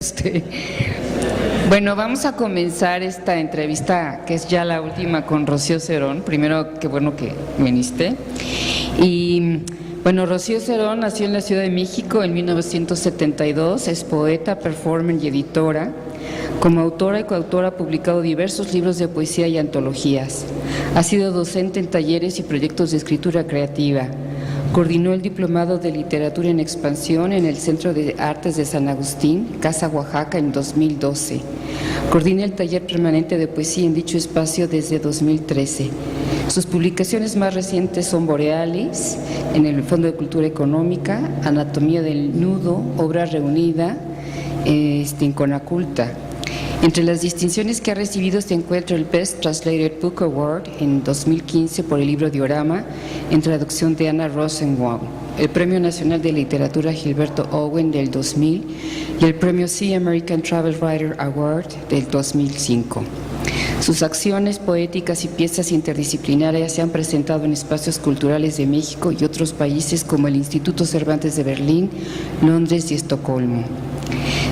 Este, Bueno, vamos a comenzar esta entrevista, que es ya la última, con Rocío Cerón. Primero, qué bueno que viniste. Y bueno, Rocío Cerón nació en la Ciudad de México en 1972, es poeta, performer y editora. Como autora y coautora ha publicado diversos libros de poesía y antologías. Ha sido docente en talleres y proyectos de escritura creativa. Coordinó el Diplomado de Literatura en Expansión en el Centro de Artes de San Agustín, Casa Oaxaca, en 2012. Coordina el taller permanente de poesía en dicho espacio desde 2013. Sus publicaciones más recientes son Borealis, en el Fondo de Cultura Económica, Anatomía del Nudo, Obra Reunida, en Conaculta. Entre las distinciones que ha recibido se encuentra el Best Translated Book Award en 2015 por el libro Diorama, en traducción de Ana Rosenbaum, el Premio Nacional de Literatura Gilberto Owen del 2000 y el Premio Sea American Travel Writer Award del 2005. Sus acciones poéticas y piezas interdisciplinarias se han presentado en espacios culturales de México y otros países como el Instituto Cervantes de Berlín, Londres y Estocolmo.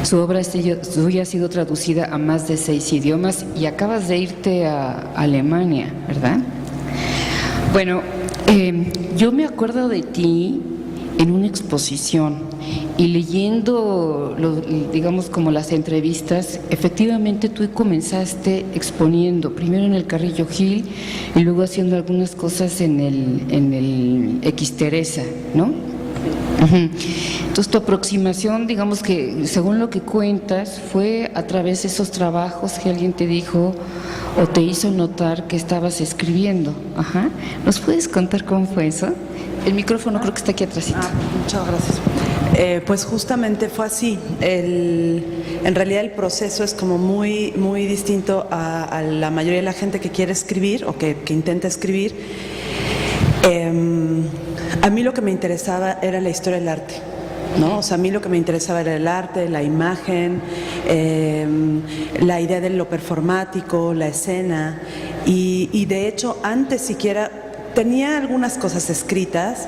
Su obra suya ha sido traducida a más de 6 idiomas y acabas de irte a Alemania, ¿verdad? Bueno, yo me acuerdo de ti en una exposición y leyendo, digamos, como las entrevistas. Efectivamente tú comenzaste exponiendo, primero en el Carrillo Gil y luego haciendo algunas cosas en el X Teresa, ¿no? Entonces tu aproximación, digamos que según lo que cuentas, fue a través de esos trabajos que alguien te dijo o te hizo notar que estabas escribiendo. Ajá. ¿Nos puedes contar cómo fue eso? El micrófono creo que está aquí atrásito. Muchas gracias. Pues justamente fue así. En realidad el proceso es como muy distinto a la mayoría de la gente que quiere escribir o que intenta escribir. A mí lo que me interesaba era la historia del arte, ¿no? O sea, a mí lo que me interesaba era el arte, la imagen, la idea de lo performático, la escena. Y de hecho, antes siquiera tenía algunas cosas escritas,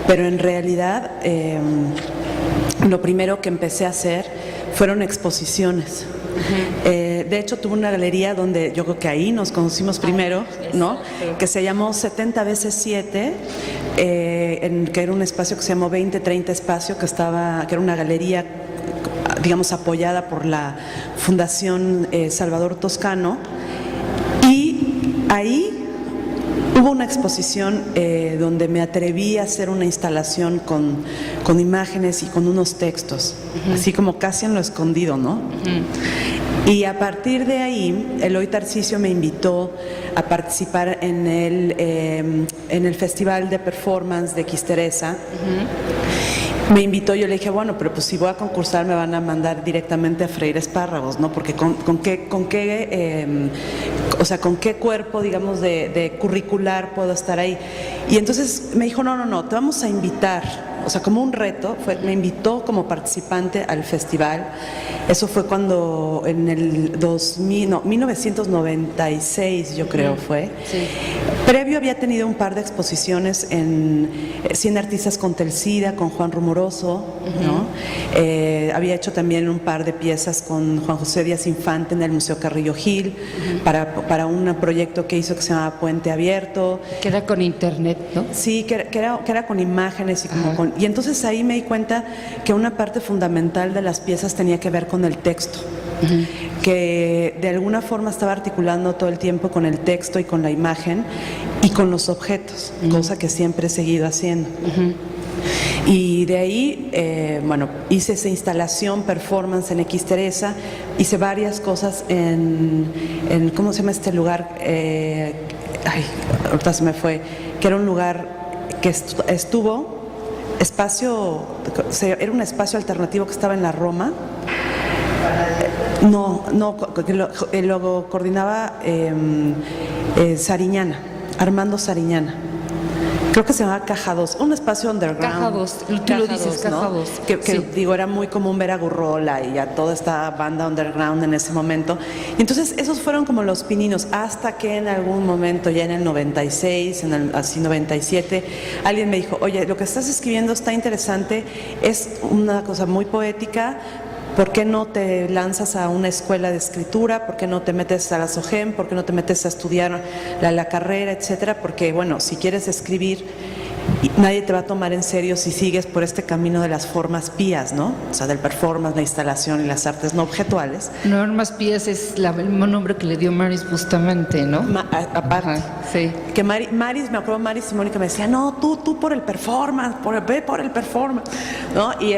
pero en realidad lo primero que empecé a hacer fueron exposiciones. De hecho, tuve una galería donde yo creo que ahí nos conocimos primero, ¿no? Que se llamó 70 veces 7, que era un espacio que se llamó 20-30 Espacio, que era una galería, digamos, apoyada por la Fundación Salvador Toscano. Y ahí hubo una exposición donde me atreví a hacer una instalación con imágenes y con unos textos, así como casi en lo escondido, ¿no? Y a partir de ahí, Eloy Tarcisio me invitó a participar en el Festival de Performance de X Teresa. Me invitó, yo le dije, bueno, pero pues si voy a concursar me van a mandar directamente a freír espárragos, ¿no? Porque con qué cuerpo, digamos, de curricular puedo estar ahí. Y entonces me dijo, no, te vamos a invitar, o sea, como un reto, me invitó como participante al festival. Eso fue cuando en el 1996, yo creo fue. Sí. Previo había tenido un par de exposiciones en 100 Artistas con Telsida, con Juan Rumoroso, ¿no? Había hecho también un par de piezas con Juan José Díaz Infante en el Museo Carrillo Gil, para un proyecto que hizo que se llamaba Puente Abierto. Que era con internet, ¿no? Sí, que era con imágenes y entonces ahí me di cuenta que una parte fundamental de las piezas tenía que ver con el texto. Que de alguna forma estaba articulando todo el tiempo con el texto y con la imagen y con los objetos, cosa que siempre he seguido haciendo. Y de ahí, hice esa instalación, performance en X Teresa, hice varias cosas en ¿cómo se llama este lugar? Ahorita se me fue, que era un lugar que estuvo, era un espacio alternativo que estaba en la Roma. Lo coordinaba Sariñana, Armando Sariñana. Creo que se llamaba Caja 2, un espacio underground. Caja 2, tú lo dices, Caja 2. Que sí. Digo, era muy común ver a Gurrola y a toda esta banda underground en ese momento. Y entonces esos fueron como los pininos, hasta que en algún momento, ya en el 96, así 97, alguien me dijo, oye, lo que estás escribiendo está interesante, es una cosa muy poética, ¿por qué no te lanzas a una escuela de escritura? ¿Por qué no te metes a la SOGEM? ¿Por qué no te metes a estudiar la carrera, etcétera? Porque, bueno, si quieres escribir, nadie te va a tomar en serio si sigues por este camino de las formas pías, ¿no? O sea, del performance, la instalación y las artes no objetuales. Normas Pías es el mismo nombre que le dio Maris Bustamante, ¿no? Aparte. Ajá, sí. Que Maris, me acuerdo Maris y Mónica me decía, no, tú por el performance, ve por el performance, ¿no? Y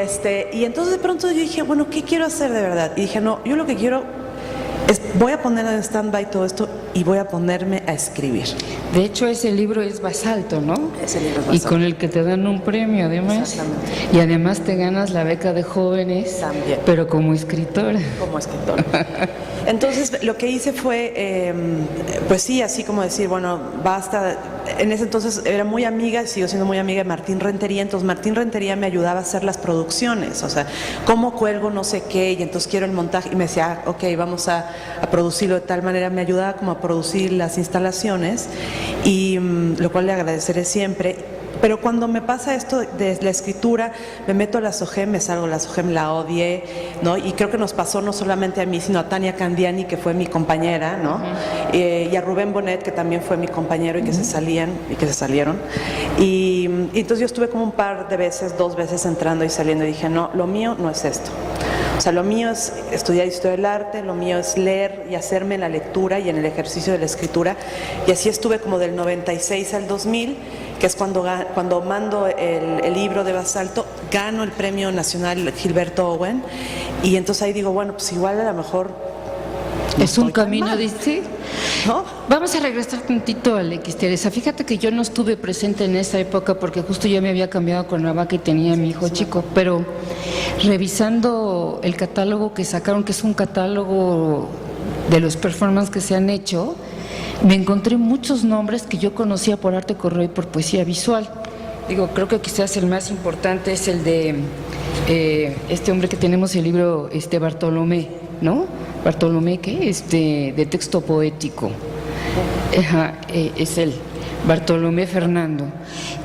entonces de pronto yo dije, bueno, ¿qué quiero hacer de verdad? Y dije, no, yo lo que quiero voy a poner en stand-by todo esto y voy a ponerme a escribir. De hecho, ese libro es Basalto, ¿no? Ese libro es Basalto. Y con el que te dan un premio, además. Exactamente. Y además te ganas la beca de jóvenes, también, pero como escritora. Como escritora. Entonces, lo que hice fue, pues sí, así como decir, bueno, basta. En ese entonces era muy amiga, sigo siendo muy amiga de Martín Rentería, entonces Martín Rentería me ayudaba a hacer las producciones, o sea, cómo cuelgo no sé qué, y entonces quiero el montaje, y me decía, ok, vamos a producirlo de tal manera, me ayudaba como a producir las instalaciones, y lo cual le agradeceré siempre. Pero cuando me pasa esto de la escritura, me meto a la SOGEM, me salgo de la SOGEM, la odié, ¿no? Y creo que nos pasó no solamente a mí, sino a Tania Candiani, que fue mi compañera, ¿no? Y a Rubén Bonet, que también fue mi compañero y que se salieron. Y entonces yo estuve como un par de veces, 2 veces entrando y saliendo, y dije, no, lo mío no es esto. O sea, lo mío es estudiar historia del arte, lo mío es leer y hacerme en la lectura y en el ejercicio de la escritura. Y así estuve como del 96 al 2000, que es cuando mando el libro de Basalto, gano el Premio Nacional Gilberto Owen, y entonces ahí digo, bueno, pues igual a lo mejor no es un camino, dice. ¿No? Vamos a regresar tantito a X Teresa. Fíjate que yo no estuve presente en esa época porque justo ya me había cambiado con Cuernavaca y tenía a mi hijo chico, pero revisando el catálogo que sacaron, que es un catálogo de los performances que se han hecho, me encontré muchos nombres que yo conocía por arte correo y por poesía visual. Digo, creo que quizás el más importante es el de este hombre que tenemos el libro, Bartolomé, ¿no? Bartolomé, ¿qué? De texto poético. Ajá, es él, Bartolomé Fernando,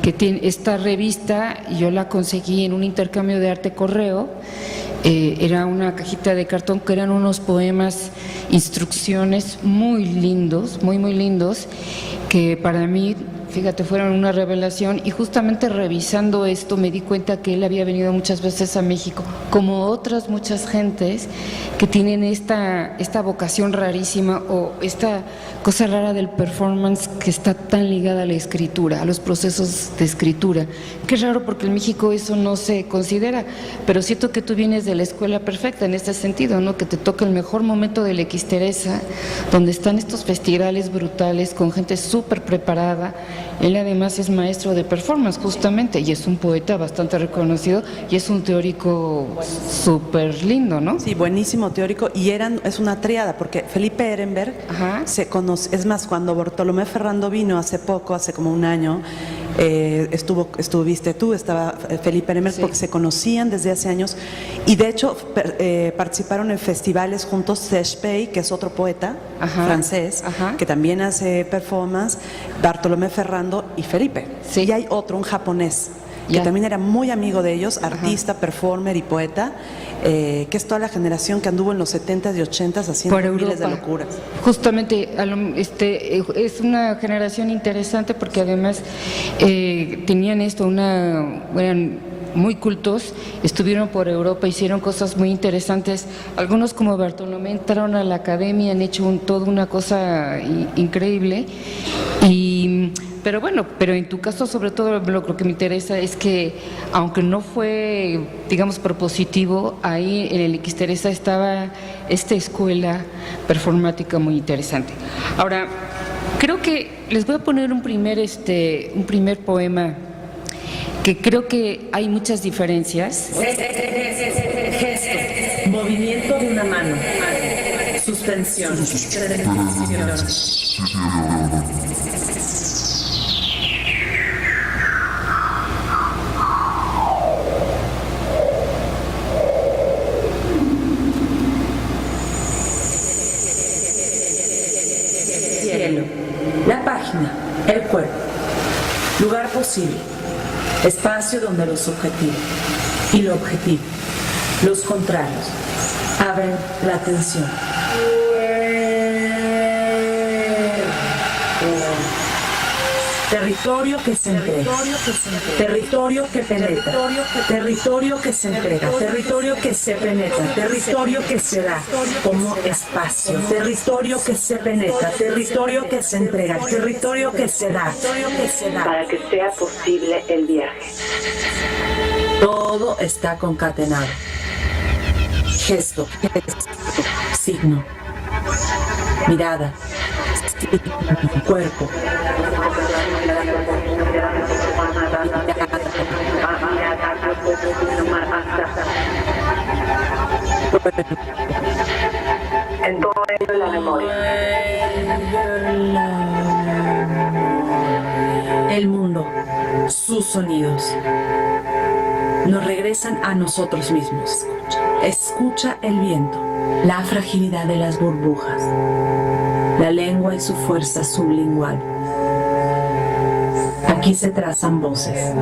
que tiene esta revista, yo la conseguí en un intercambio de arte correo. Era una cajita de cartón que eran unos poemas, instrucciones muy lindos, muy lindos, que para mí, fíjate, fueron una revelación. Y justamente revisando esto me di cuenta que él había venido muchas veces a México, como otras muchas gentes que tienen esta vocación rarísima o esta cosa rara del performance que está tan ligada a la escritura, a los procesos de escritura. Qué raro, porque en México eso no se considera, pero siento que tú vienes de la escuela perfecta en este sentido, ¿no? Que te toca el mejor momento de la X Teresa, donde están estos festivales brutales con gente súper preparada. Él además es maestro de performance justamente, y es un poeta bastante reconocido y es un teórico súper lindo, ¿no? Sí, buenísimo teórico, y es una triada, porque Felipe Ehrenberg se conoce, es más, cuando Bartolomé Fernando vino hace poco, hace como un año, estuviste tú, estaba Felipe Ehrenberg, sí, porque se conocían desde hace años, y de hecho participaron en festivales juntos. Serge Pey, que es otro poeta francés, que también hace performance, Bartolomé Fernando y Felipe. Sí. Y hay otro, un japonés, que también era muy amigo de ellos, artista, performer y poeta, que es toda la generación que anduvo en los 70s y 80s haciendo miles de locuras. Justamente, es una generación interesante porque además tenían eran muy cultos, estuvieron por Europa, hicieron cosas muy interesantes. Algunos, como Bartolomé, entraron a la academia, han hecho toda una cosa increíble. Pero bueno, en tu caso, sobre todo, lo que me interesa es que, aunque no fue, digamos, propositivo, ahí en el X Teresa estaba esta escuela performática muy interesante. Ahora, creo que les voy a poner un primer poema, que creo que hay muchas diferencias. Gesto, movimiento de una mano, suspensión. Cielo, la página, el cuerpo, lugar posible, espacio donde lo subjetivo y lo objetivo Los contrarios abren la tensión. Territorio que se entrega, territorio que penetra, territorio que se entrega, territorio que se penetra, territorio que se da como espacio, territorio que se penetra, territorio que se entrega, territorio que se da, para que sea posible el viaje. Todo está concatenado. Gesto, signo, mirada, cuerpo. En todo ello la memoria. El mundo, sus sonidos, nos regresan a nosotros mismos. Escucha el viento, la fragilidad de las burbujas, la lengua y su fuerza sublingual. Aquí se trazan voces,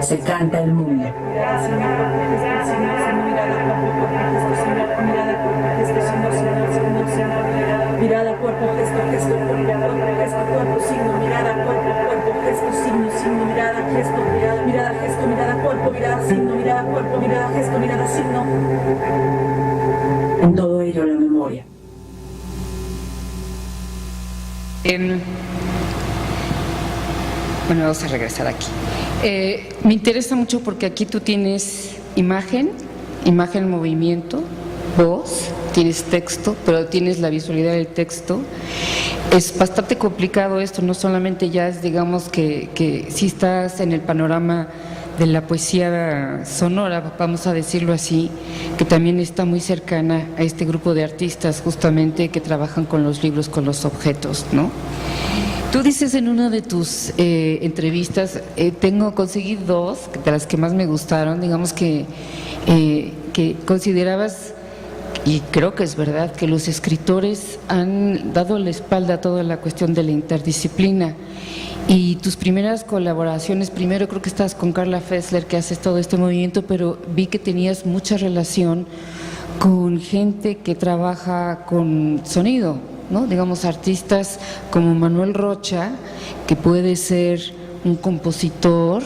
se canta el mundo. Mirada, cuerpo, gesto, gesto, mirada, gesto, cuerpo, signo, mirada, cuerpo, gesto, signo, signo, mirada, gesto, mirada, gesto, mirada, cuerpo, mirada, signo, mirada, cuerpo, mirada, gesto, mirada, signo. En todo ello la memoria. Bueno, vamos a regresar aquí. Me interesa mucho porque aquí tú tienes imagen, movimiento, voz, tienes texto, pero tienes la visualidad del texto. Es bastante complicado esto, no solamente ya es, digamos, que si estás en el panorama de la poesía sonora, vamos a decirlo así, que también está muy cercana a este grupo de artistas justamente que trabajan con los libros, con los objetos, ¿no? Tú dices en una de tus entrevistas, conseguí dos, de las que más me gustaron, digamos que considerabas, y creo que es verdad, que los escritores han dado la espalda a toda la cuestión de la interdisciplina. Y tus primeras colaboraciones, primero creo que estás con Carla Fessler, que haces todo este movimiento, pero vi que tenías mucha relación con gente que trabaja con sonido, ¿no? Digamos, artistas como Manuel Rocha, que puede ser un compositor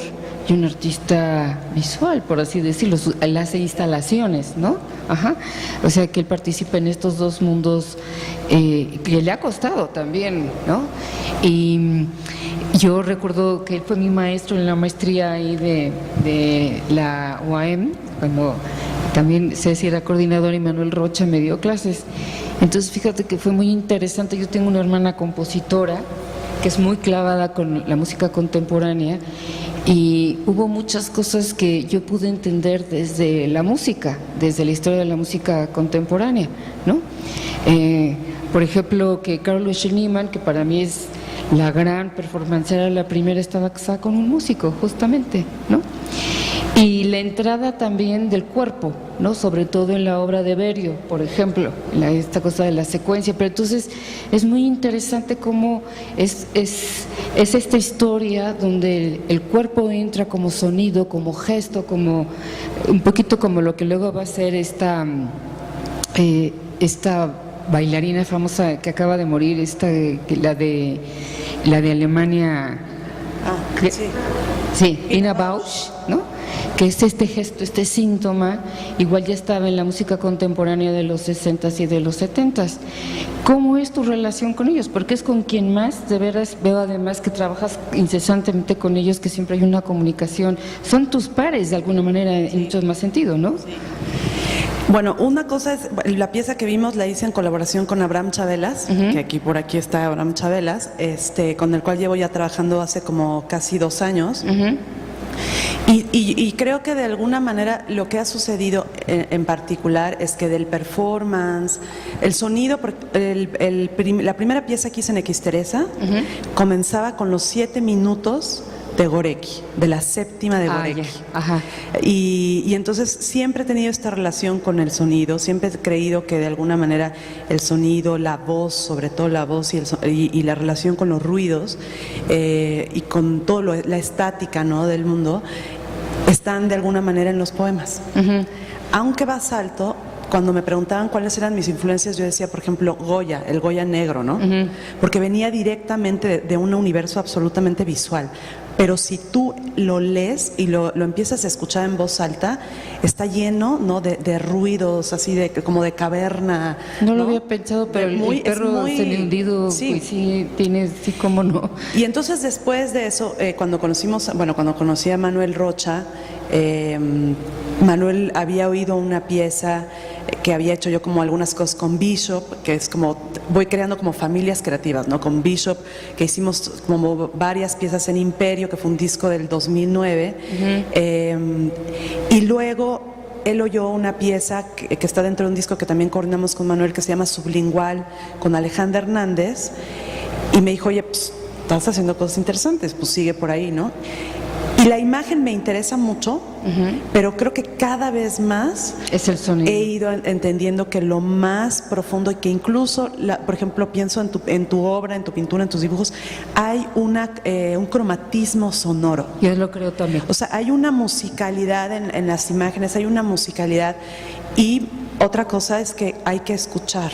y un artista visual, por así decirlo. Él hace instalaciones, ¿no? Ajá. O sea, que él participa en estos dos mundos que le ha costado también, ¿no? Y yo recuerdo que él fue mi maestro en la maestría ahí de la UAM, cuando también Ceci era coordinador y Manuel Rocha me dio clases. Entonces, fíjate que fue muy interesante. Yo tengo una hermana compositora que es muy clavada con la música contemporánea y hubo muchas cosas que yo pude entender desde la música, desde la historia de la música contemporánea, ¿no? Por ejemplo, que Carol Schneemann, que para mí es la gran performancera, la primera, estaba casada con un músico, justamente, ¿no? Y la entrada también del cuerpo, ¿no? Sobre todo en la obra de Berio, por ejemplo, esta cosa de la secuencia. Pero entonces es muy interesante cómo es esta historia donde el cuerpo entra como sonido, como gesto, como un poquito como lo que luego va a ser esta bailarina famosa que acaba de morir, la de Alemania. Sí, Ina Bausch, ¿no? Que es este gesto, este síntoma, igual ya estaba en la música contemporánea de los 60s y de los 70s. ¿Cómo es tu relación con ellos? Porque es con quien más, de veras, veo además que trabajas incesantemente con ellos, que siempre hay una comunicación. Son tus pares de alguna manera, en muchos más sentidos, ¿no? Sí. Bueno, una cosa es, la pieza que vimos la hice en colaboración con Abraham Chabelas, que por aquí está Abraham Chabelas, con el cual llevo ya trabajando hace como casi 2 años. Y creo que de alguna manera lo que ha sucedido en particular es que del performance, el sonido, la primera pieza que hice en Xteresa comenzaba con los 7 minutos de Gorecki, de la séptima de Gorecki. Ajá. Y entonces siempre he tenido esta relación con el sonido, siempre he creído que de alguna manera el sonido, la voz, sobre todo la voz y la relación con los ruidos y con todo la estática, ¿no?, del mundo, están de alguna manera en los poemas. Aunque Basalto, cuando me preguntaban cuáles eran mis influencias, yo decía, por ejemplo, Goya, el Goya negro, ¿no? Porque venía directamente de un universo absolutamente visual. Pero si tú lo lees y lo empiezas a escuchar en voz alta, está lleno, ¿no?, de ruidos, así como de caverna. No lo había pensado, pero el perro semi-hundido, sí. Pues sí, tiene, sí, cómo no. Y entonces después de eso, cuando conocí a Manuel Rocha, Manuel había oído una pieza que había hecho yo como algunas cosas con Bishop, que es como, voy creando como familias creativas, ¿no? Con Bishop, que hicimos como varias piezas en Imperio, que fue un disco del 2009, y luego él oyó una pieza que está dentro de un disco que también coordinamos con Manuel, que se llama Sublingual, con Alejandra Hernández, y me dijo, oye, pues, estás haciendo cosas interesantes, pues sigue por ahí, ¿no? Y la imagen me interesa mucho, pero creo que cada vez más es el sonido. He ido entendiendo que lo más profundo, y que incluso, por ejemplo, pienso en tu obra, en tu pintura, en tus dibujos, hay un cromatismo sonoro. Yo lo creo también. O sea, hay una musicalidad en las imágenes, hay una musicalidad, y otra cosa es que hay que escuchar.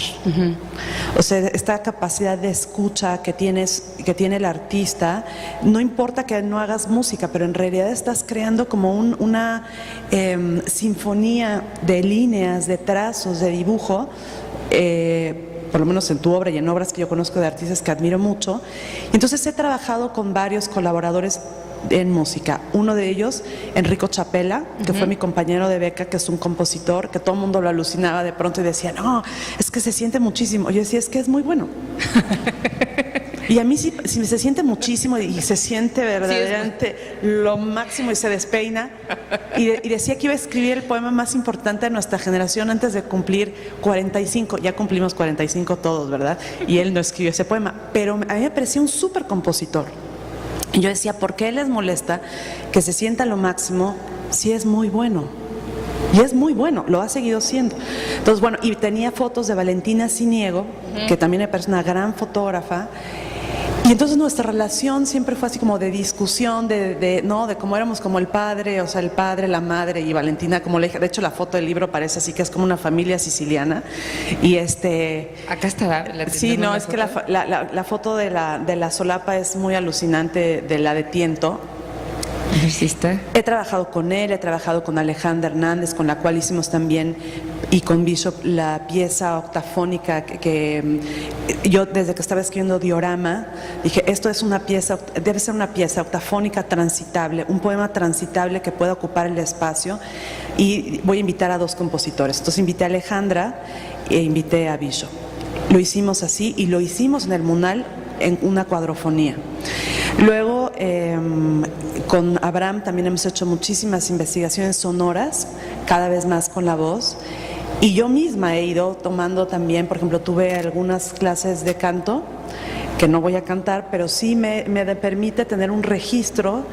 O sea, esta capacidad de escucha que tiene el artista, no importa que no hagas música, pero en realidad estás creando como una sinfonía de líneas, de trazos, de dibujo, por lo menos en tu obra y en obras que yo conozco de artistas que admiro mucho. Entonces he trabajado con varios colaboradores en música. Uno de ellos, Enrico Chapela, que fue mi compañero de beca, que es un compositor, que todo el mundo lo alucinaba de pronto y decía, no, es que se siente muchísimo. Yo decía, es que es muy bueno. Y a mí sí se siente muchísimo y se siente verdaderamente lo máximo y se despeina. Y decía que iba a escribir el poema más importante de nuestra generación antes de cumplir 45. Ya cumplimos 45 todos, ¿verdad? Y él no escribió ese poema. Pero a mí me parecía un súper compositor. Y yo decía, ¿por qué les molesta que se sienta lo máximo si es muy bueno? Y es muy bueno, lo ha seguido siendo. Entonces, bueno, y tenía fotos de Valentina Ciniego, que también me parece una gran fotógrafa. Y entonces nuestra relación siempre fue así como de discusión, de cómo éramos como el padre, o sea, el padre, la madre y Valentina, como le dije, de hecho la foto del libro parece así que es como una familia siciliana. Y acá está sí, no, es que la foto de la solapa es muy alucinante, de la de Tiento. Sí está. He trabajado con él, he trabajado con Alejandra Hernández, con la cual hicimos también, y con Bishop, la pieza octafónica que yo desde que estaba escribiendo Diorama dije, esto es una pieza, debe ser una pieza octafónica transitable, un poema transitable que pueda ocupar el espacio, y voy a invitar a dos compositores. Entonces invité a Alejandra e invité a Bishop. Lo hicimos así y lo hicimos en el Munal en una cuadrofonía. Luego, con Abraham también hemos hecho muchísimas investigaciones sonoras, cada vez más con la voz. Y yo misma he ido tomando también, por ejemplo, tuve algunas clases de canto, que no voy a cantar, pero sí me permite tener un registro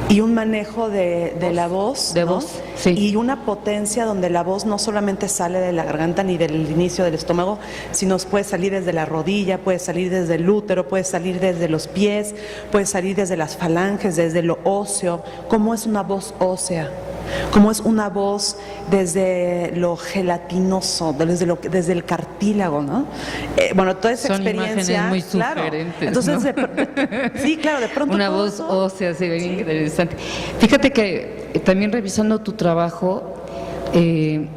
y un manejo de la voz, de ¿no? voz, sí. Y una potencia donde la voz no solamente sale de la garganta ni del inicio del estómago, sino puede salir desde la rodilla, puede salir desde el útero, puede salir desde los pies, puede salir desde las falanges, desde lo óseo. ¿Cómo es una voz ósea? Como es una voz desde lo gelatinoso, desde el cartílago, ¿no? Bueno, toda esa son experiencia, muy claro. sugerentes, Entonces, ¿no? sí, claro, de pronto una todo voz eso, ósea, se ve interesante. Fíjate que también revisando tu trabajo, pensé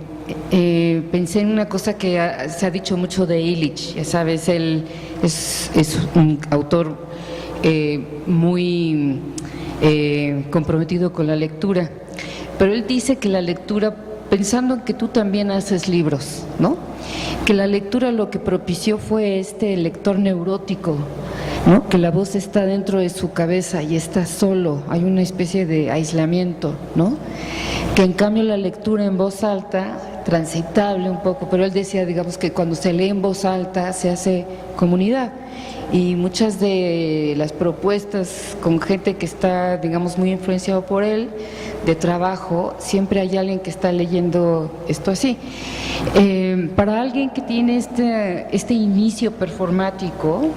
en una cosa que se ha dicho mucho de Illich, ya sabes, él es un autor muy comprometido con la lectura. Pero él dice que la lectura, pensando en que tú también haces libros, ¿no? Que la lectura lo que propició fue este lector neurótico, ¿no? Que la voz está dentro de su cabeza y está solo, hay una especie de aislamiento, ¿no? Que en cambio la lectura en voz alta, transitable un poco, pero él decía, digamos, que cuando se lee en voz alta se hace comunidad. Y muchas de las propuestas con gente que está, digamos, muy influenciado por él, de trabajo, siempre hay alguien que está leyendo esto así. Para alguien que tiene este inicio performático,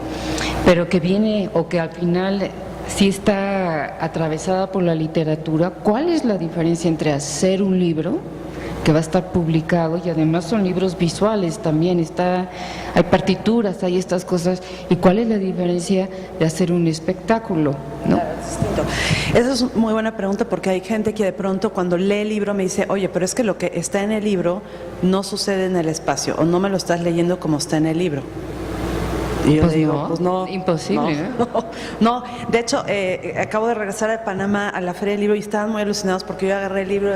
pero que viene, o que al final sí está atravesada por la literatura, ¿cuál es la diferencia entre hacer un libro, que va a estar publicado, y además son libros visuales también, hay partituras, hay estas cosas. ¿Y cuál es la diferencia de hacer un espectáculo, no? Claro, es distinto. Esa es muy buena pregunta, porque hay gente que de pronto cuando lee el libro me dice, oye, pero es que lo que está en el libro no sucede en el espacio, o no me lo estás leyendo como está en el libro. Y yo Pues digo, no, pues no. imposible, No. De hecho, acabo de regresar de Panamá a la Feria del Libro y estaban muy alucinados porque yo agarré el libro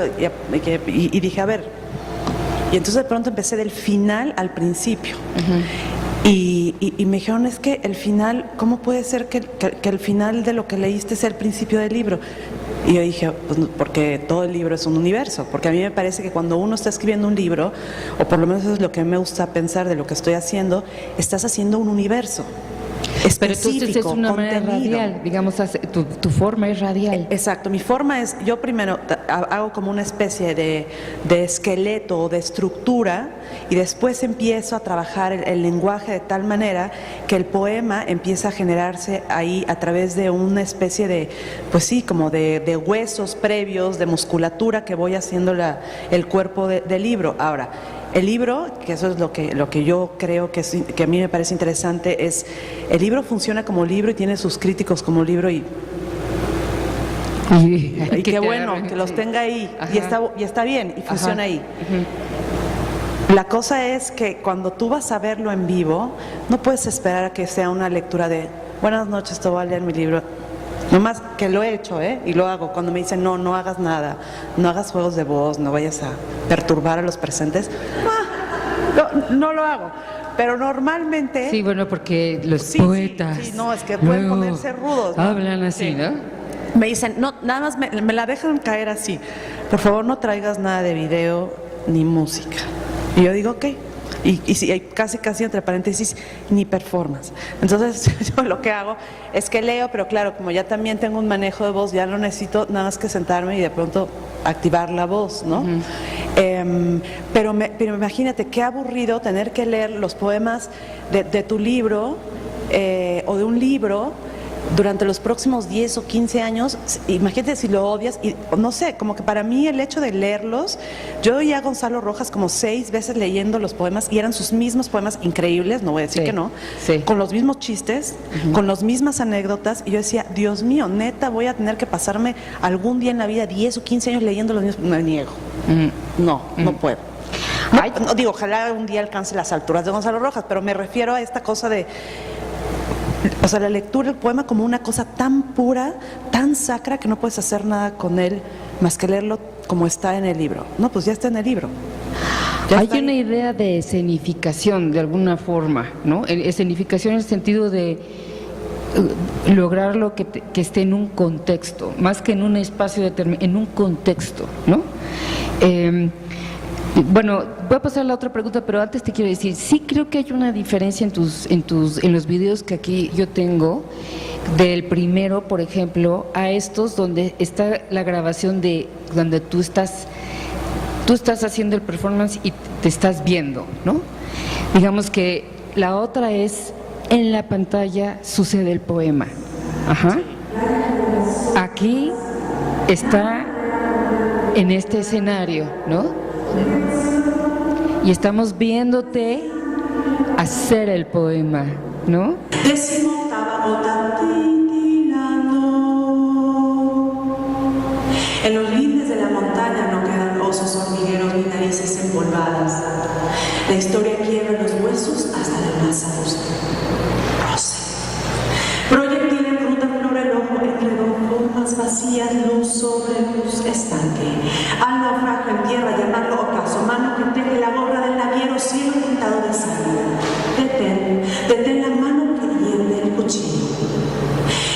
y dije, a ver. Y entonces de pronto empecé del final al principio. Y me dijeron, es que el final, ¿cómo puede ser que el final de lo que leíste sea el principio del libro? Y yo dije, pues porque todo el libro es un universo, porque a mí me parece que cuando uno está escribiendo un libro, o por lo menos eso es lo que me gusta pensar de lo que estoy haciendo, estás haciendo un universo Pero entonces específico, es una manera contenido. radial, digamos, tu forma es radial. Exacto, mi forma es, yo primero hago como una especie de esqueleto o de estructura y después empiezo a trabajar el lenguaje de tal manera que el poema empieza a generarse ahí a través de una especie de, pues sí, como de huesos previos, de musculatura que voy haciendo el cuerpo del libro. Ahora, el libro, que eso es lo que yo creo que a mí me parece interesante, es el libro funciona como libro y tiene sus críticos como libro y qué bueno que los tenga ahí. Y está bien y funciona ahí. La cosa es que cuando tú vas a verlo en vivo, no puedes esperar a que sea una lectura de buenas noches, te voy a leer mi libro. Nomás que lo he hecho, y lo hago. Cuando me dicen, no hagas nada, no hagas juegos de voz, no vayas a perturbar a los presentes, no lo hago. Pero normalmente... Sí, bueno, porque los Sí, poetas... sí, no, es que pueden luego ponerse rudos, ¿no? hablan así, Sí. ¿no? Me dicen, no, nada más me la dejan caer así. Por favor, no traigas nada de video ni música. Y yo digo, ok. Y sí, hay casi entre paréntesis, ni performance. Entonces, yo lo que hago es que leo, pero claro, como ya también tengo un manejo de voz, ya no necesito nada más que sentarme y de pronto activar la voz, ¿no? Pero imagínate, qué aburrido tener que leer los poemas de tu libro o de un libro durante los próximos 10 o 15 años. Imagínate si lo odias, y no sé, como que para mí el hecho de leerlos, yo oía a Gonzalo Rojas como 6 veces leyendo los poemas y eran sus mismos poemas increíbles, no voy a decir que no, con los mismos chistes, con las mismas anécdotas, y yo decía, Dios mío, neta, voy a tener que pasarme algún día en la vida 10 o 15 años leyendo los mismos, me niego, no puedo. No, digo, ojalá un día alcance las alturas de Gonzalo Rojas, pero me refiero a esta cosa de... O sea, la lectura del poema como una cosa tan pura, tan sacra, que no puedes hacer nada con él más que leerlo como está en el libro. No, pues ya está en el libro. Hay una idea de escenificación de alguna forma, ¿no? Escenificación en el sentido de lograr que esté en un contexto, más que en un espacio determinado, en un contexto, ¿no? Bueno, voy a pasar a la otra pregunta, pero antes te quiero decir, sí creo que hay una diferencia en los videos que aquí yo tengo, del primero, por ejemplo, a estos donde está la grabación de donde tú estás haciendo el performance y te estás viendo, ¿no? Digamos que la otra es en la pantalla sucede el poema. Aquí está en este escenario, ¿no? Y estamos viéndote hacer el poema, ¿no? 18ª gota titilando. En los lindes de la montaña no quedan osos hormigueros ni narices empolvadas. La historia quiebra los huesos hasta la masa justa. Roce. Proyectil en ruta flora el ojo entre dos formas vacías, luz sobre luz, estanque. Al naufragio en tierra, llamarlo ocaso, mano que teje la gorra del naviero, cielo pintado de sangre. Detén la mano que hiende el cuchillo.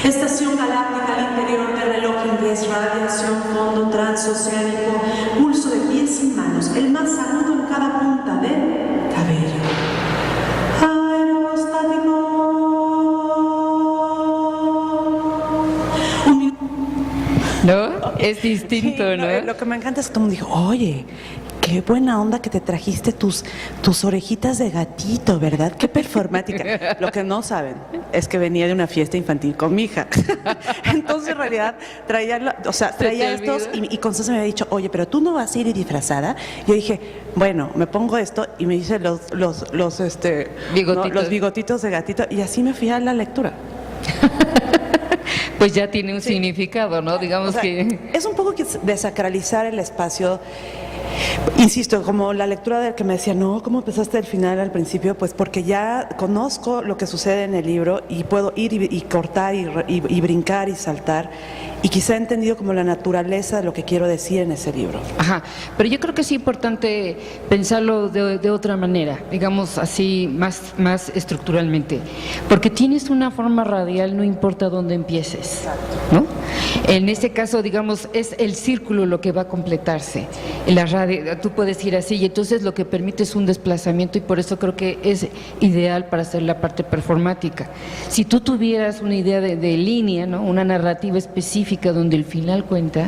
Estación galáctica al interior del reloj inglés, radiación, fondo transoceánico, pulso de pies y manos, el más agudo en cada punta del cabello. Aerostático. ¿No? Es distinto, Sí, ¿no? Lo que me encanta es que todo el mundo dijo, oye, qué buena onda que te trajiste tus orejitas de gatito, ¿verdad? Qué performática. Lo que no saben es que venía de una fiesta infantil con mi hija. Entonces, en realidad, traía estos y Constanza me había dicho, oye, pero tú no vas a ir disfrazada. Yo dije, bueno, me pongo esto y me hice los bigotitos. ¿no? Los bigotitos de gatito y así me fui a la lectura. Pues ya tiene un significado, ¿no? Digamos, o sea, que es un poco desacralizar el espacio. Insisto, como la lectura del que me decía, no, ¿cómo empezaste del final al principio? Pues porque ya conozco lo que sucede en el libro y puedo ir y cortar y brincar y saltar, y quizá he entendido como la naturaleza de lo que quiero decir en ese libro. Ajá, pero yo creo que es importante pensarlo de otra manera, digamos así, más estructuralmente, porque tienes una forma radial, no importa dónde empieces, ¿no? En este caso, digamos, es el círculo lo que va a completarse. La radio, tú puedes ir así y entonces lo que permite es un desplazamiento, y por eso creo que es ideal para hacer la parte performática. Si tú tuvieras una idea de línea, ¿no? Una narrativa específica donde el final cuenta,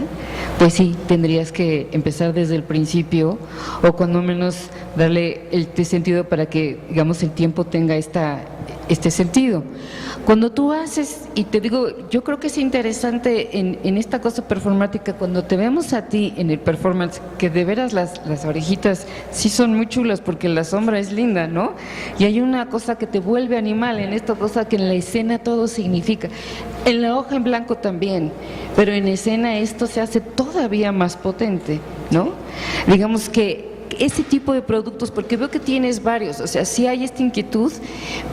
pues sí, tendrías que empezar desde el principio, o cuando menos darle este sentido para que, digamos, el tiempo tenga este sentido. Cuando tú haces, y te digo, yo creo que es interesante en esta cosa performática, cuando te vemos a ti en el performance, que de veras las orejitas sí son muy chulas porque la sombra es linda, ¿no? Y hay una cosa que te vuelve animal, en esta cosa que en la escena todo significa. En la hoja en blanco también, pero en escena esto se hace todavía más potente, ¿no? Digamos que ese tipo de productos, porque veo que tienes varios, o sea, sí hay esta inquietud,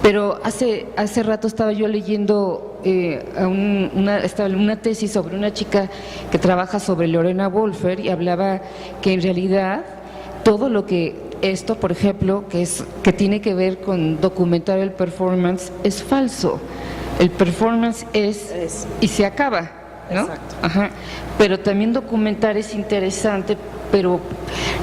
pero hace rato estaba yo leyendo una tesis sobre una chica que trabaja sobre Lorena Wolfer, y hablaba que en realidad todo lo que esto, por ejemplo, que tiene que ver con documentar el performance, es falso. El performance es y se acaba, ¿no? Exacto. Ajá. Pero también documentar es interesante, pero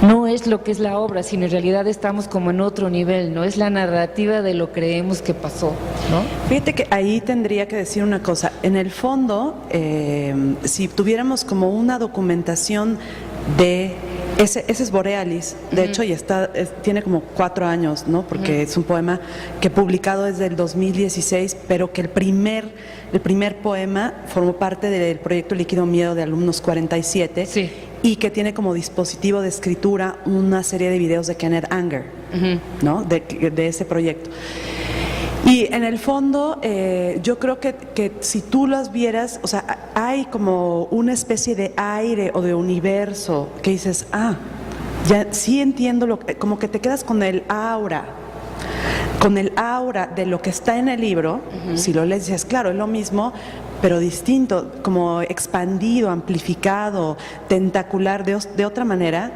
no es lo que es la obra, sino en realidad estamos como en otro nivel, no es la narrativa de lo que creemos que pasó, ¿no? Fíjate que ahí tendría que decir una cosa. En el fondo, si tuviéramos como una documentación de ese es Borealis, de hecho, y tiene como 4 años, ¿no? Porque es un poema que publicado desde el 2016, pero que el primer poema formó parte del proyecto Líquido Miedo de Alumnos 47, sí, y que tiene como dispositivo de escritura una serie de videos de Kenneth Anger, ¿no? De ese proyecto. Y en el fondo, yo creo que si tú las vieras, o sea, hay como una especie de aire o de universo que dices, ya sí entiendo, como que te quedas con el aura de lo que está en el libro. Si lo lees, dices, claro, es lo mismo, pero distinto, como expandido, amplificado, tentacular, de otra manera,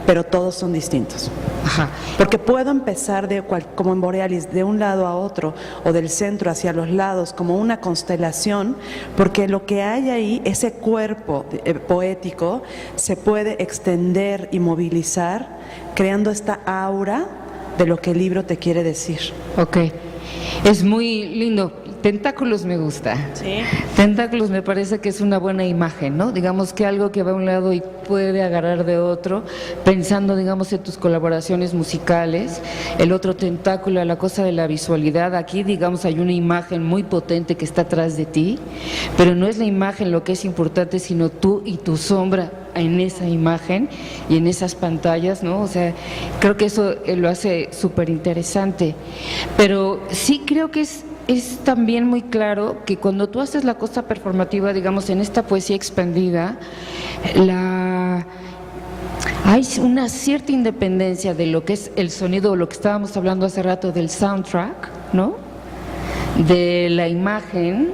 pero todos son distintos. Ajá. Porque puedo empezar como en Borealis, de un lado a otro, o del centro hacia los lados, como una constelación, porque lo que hay ahí, ese cuerpo poético, se puede extender y movilizar, creando esta aura de lo que el libro te quiere decir. Ok, es muy lindo. Tentáculos me gusta. Sí. Tentáculos me parece que es una buena imagen, ¿no? Digamos que algo que va a un lado y puede agarrar de otro, pensando, digamos, en tus colaboraciones musicales. El otro tentáculo, la cosa de la visualidad. Aquí, digamos, hay una imagen muy potente que está atrás de ti, pero no es la imagen lo que es importante, sino tú y tu sombra en esa imagen y en esas pantallas, ¿no? O sea, creo que eso lo hace súper interesante. Pero sí creo que es también muy claro que cuando tú haces la cosa performativa, digamos, en esta poesía expandida, hay una cierta independencia de lo que es el sonido, o lo que estábamos hablando hace rato del soundtrack, ¿no? De la imagen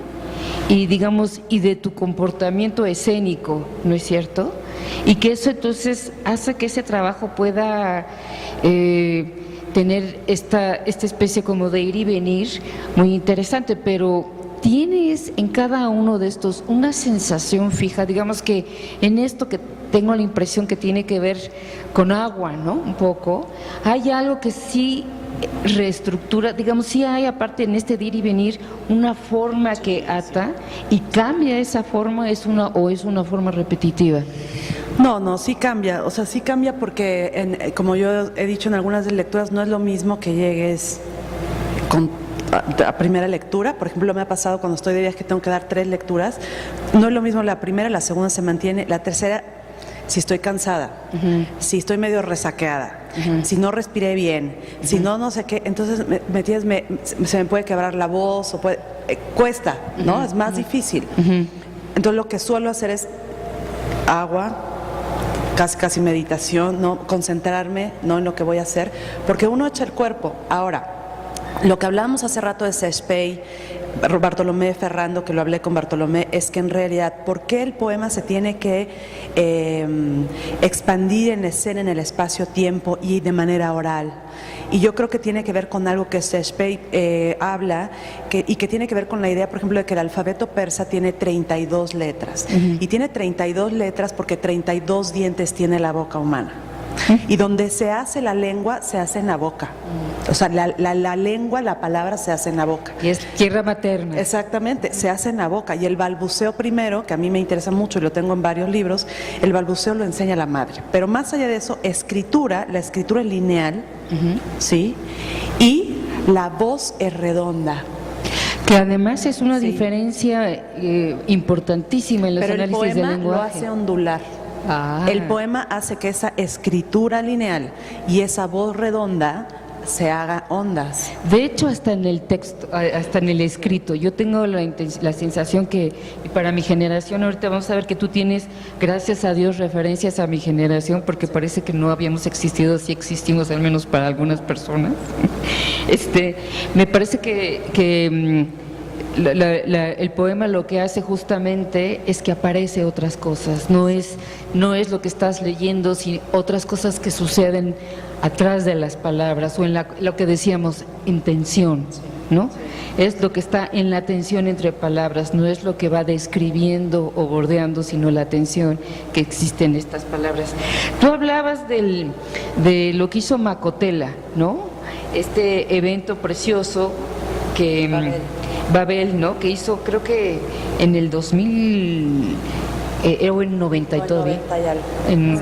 y, digamos, y de tu comportamiento escénico, ¿no es cierto? Y que eso entonces hace que ese trabajo pueda tener esta especie como de ir y venir muy interesante, pero tienes en cada uno de estos una sensación fija. Digamos que en esto que tengo la impresión que tiene que ver con agua, ¿no? Un poco, hay algo que sí reestructura, digamos, sí hay, aparte en este de ir y venir, una forma que ata y cambia esa forma, es una forma repetitiva. No, sí cambia, o sea, sí cambia porque, como yo he dicho en algunas de las lecturas, no es lo mismo que llegues a primera lectura. Por ejemplo, me ha pasado cuando estoy de viaje que tengo que dar 3 lecturas, no es lo mismo la primera, la segunda se mantiene, la tercera, si estoy cansada, si estoy medio resaqueada, si no respiré bien, si no sé qué, entonces se me puede quebrar la voz, o cuesta, ¿no? Es más difícil. Entonces lo que suelo hacer es agua, casi meditación, ¿no? Concentrarme, ¿no?, en lo que voy a hacer, porque uno echa el cuerpo. Ahora, lo que hablábamos hace rato de Sespey, Bartolomé Ferrando, que lo hablé con Bartolomé, es que en realidad, ¿por qué el poema se tiene que expandir en escena, en el espacio-tiempo y de manera oral? Y yo creo que tiene que ver con algo que Sespey habla, y que tiene que ver con la idea, por ejemplo, de que el alfabeto persa tiene 32 letras. Y tiene 32 letras porque 32 dientes tiene la boca humana. Y donde se hace la lengua, se hace en la boca. O sea, la lengua, la palabra se hace en la boca. Y es tierra materna. Exactamente, se hace en la boca. Y el balbuceo primero, que a mí me interesa mucho y lo tengo en varios libros, el balbuceo lo enseña la madre. Pero más allá de eso, la escritura es lineal, ¿sí? Y la voz es redonda. Que además es una diferencia importantísima en los análisis del lenguaje. Pero el poema lo hace ondular. El poema hace que esa escritura lineal y esa voz redonda se haga ondas. De hecho, hasta en el texto, hasta en el escrito, yo tengo la sensación que, y para mi generación, ahorita vamos a ver que tú tienes, gracias a Dios, referencias a mi generación, porque parece que no habíamos existido, sí existimos, al menos para algunas personas. Me parece que el poema lo que hace justamente es que aparece otras cosas, no es lo que estás leyendo, sino otras cosas que suceden atrás de las palabras, o en lo que decíamos, intención, ¿no? Es lo que está en la tensión entre palabras, no es lo que va describiendo o bordeando, sino la tensión que existe en estas palabras. Tú hablabas de lo que hizo Macotela, ¿no? Este evento precioso que Babel, ¿no?, que hizo, creo que en el 2000, o en 90 y todavía. 90 y algo. En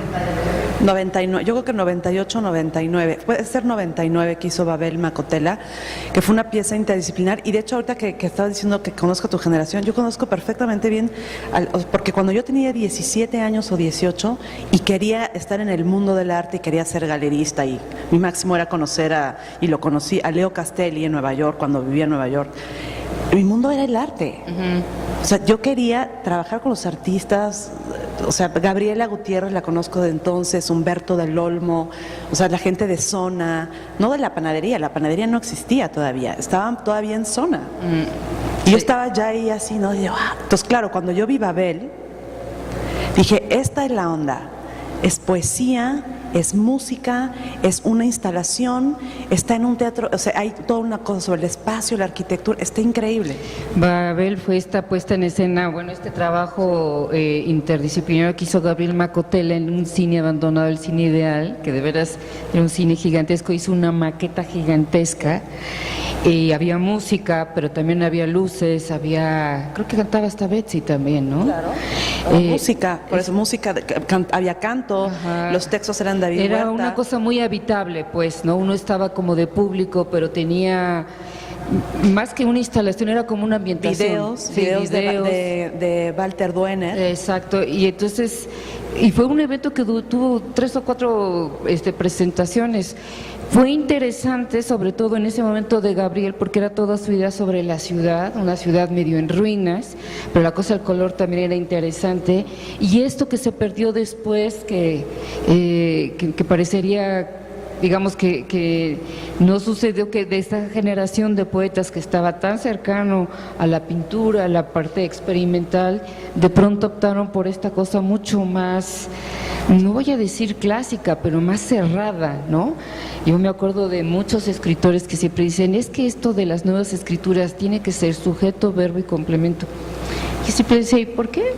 99, yo creo que 98, 99, puede ser 99 que hizo Babel Macotela, que fue una pieza interdisciplinar. Y de hecho, ahorita que estaba diciendo que conozco a tu generación, yo conozco perfectamente bien, porque cuando yo tenía 17 años o 18 y quería estar en el mundo del arte y quería ser galerista, y mi máximo era y lo conocí a Leo Castelli en Nueva York, cuando vivía en Nueva York. Mi mundo era el arte. O sea, yo quería trabajar con los artistas. O sea, Gabriela Gutiérrez la conozco de entonces, Humberto del Olmo, o sea, la gente de Zona, no de la panadería no existía todavía, estaban todavía en Zona. Y yo estaba ya ahí así, ¿no? Y yo, Entonces, claro, cuando yo vi Babel, dije, esta es la onda, es poesía, es música, es una instalación, está en un teatro, o sea, hay toda una cosa sobre el espacio, la arquitectura, está increíble. Babel fue esta puesta en escena, bueno, este trabajo interdisciplinario que hizo Gabriel Macotela en un cine abandonado, el Cine Ideal, que de veras era un cine gigantesco, hizo una maqueta gigantesca, y había música, pero también había luces, creo que cantaba hasta Betsy también, ¿no? Claro. Música, por eso música, había canto, los textos eran David Era Huerta. una cosa muy habitable, pues, ¿no? Uno estaba como de público, pero tenía más que una instalación, era como una ambientación. Videos de Walter Duener. Exacto, y entonces, y fue un evento que tuvo 3 o 4 presentaciones. Fue interesante, sobre todo en ese momento de Gabriel, porque era toda su idea sobre la ciudad, una ciudad medio en ruinas, pero la cosa del color también era interesante. Y esto que se perdió después, que parecería, digamos, que no sucedió, que de esta generación de poetas que estaba tan cercano a la pintura, a la parte experimental, de pronto optaron por esta cosa mucho más, no voy a decir clásica, pero más cerrada, ¿no? Yo me acuerdo de muchos escritores que siempre dicen, es que esto de las nuevas escrituras tiene que ser sujeto, verbo y complemento. Y siempre decía, ¿y por qué?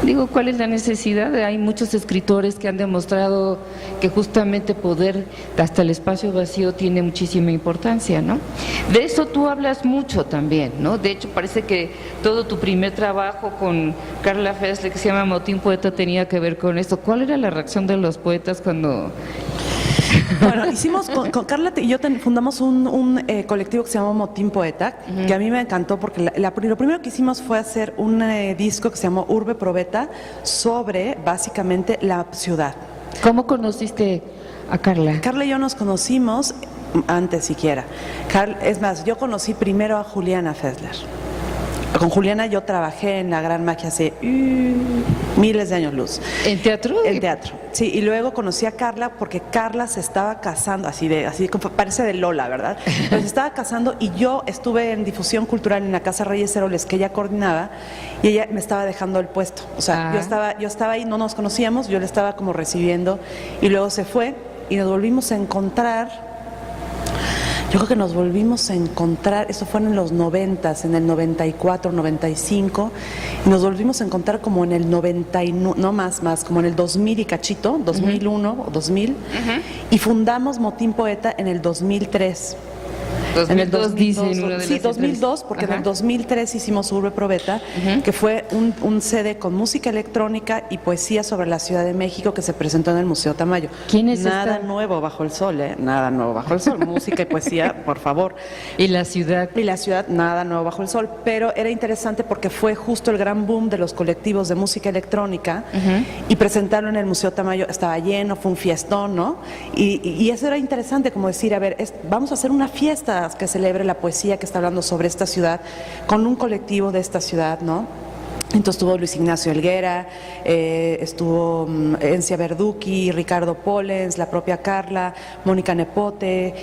Digo, ¿cuál es la necesidad? Hay muchos escritores que han demostrado que justamente poder hasta el espacio vacío tiene muchísima importancia, ¿no? De eso tú hablas mucho también, ¿no? De hecho, parece que todo tu primer trabajo con Carla Fessler, que se llama Motín Poeta, tenía que ver con esto. ¿Cuál era la reacción de los poetas cuando...? Bueno, hicimos con Carla y yo fundamos un colectivo que se llamó Motín Poeta, que a mí me encantó porque lo primero que hicimos fue hacer un disco que se llamó Urbe Probeta sobre básicamente la ciudad. ¿Cómo conociste a Carla? Carla y yo nos conocimos antes siquiera. Es más, yo conocí primero a Juliana Fessler. Con Juliana yo trabajé en La Gran Magia hace miles de años luz. ¿En teatro? En teatro, sí. Y luego conocí a Carla porque Carla se estaba casando, así como parece de Lola, ¿verdad? Pero se estaba casando y yo estuve en difusión cultural en la Casa Reyes Heroles que ella coordinaba y ella me estaba dejando el puesto. O sea, yo estaba ahí, no nos conocíamos, yo le estaba como recibiendo y luego se fue y nos volvimos a encontrar. Yo creo que nos volvimos a encontrar, eso fue en los 90s, en el 94, 95, y nos volvimos a encontrar como en el 90, no más, como en el 2000 y cachito, 2001 o 2000, y fundamos Motín Poeta en el 2003. 2002, en el 2002, dice en una de sí, las 2002, porque en el 2003 hicimos Urbe Probeta, que fue un CD con música electrónica y poesía sobre la Ciudad de México que se presentó en el Museo Tamayo. ¿Quién es Nada esta? nuevo bajo el sol, nada nuevo bajo el sol, música y poesía, por favor. ¿Y la ciudad? Y la ciudad, nada nuevo bajo el sol, pero era interesante porque fue justo el gran boom de los colectivos de música electrónica y presentarlo en el Museo Tamayo, estaba lleno, fue un fiestón, ¿no? Y eso era interesante, como decir, a ver, vamos a hacer una fiesta que celebre la poesía que está hablando sobre esta ciudad con un colectivo de esta ciudad, ¿no? Entonces estuvo Luis Ignacio Helguera, estuvo Encia Verducci, Ricardo Pollens, la propia Carla, Mónica Nepote,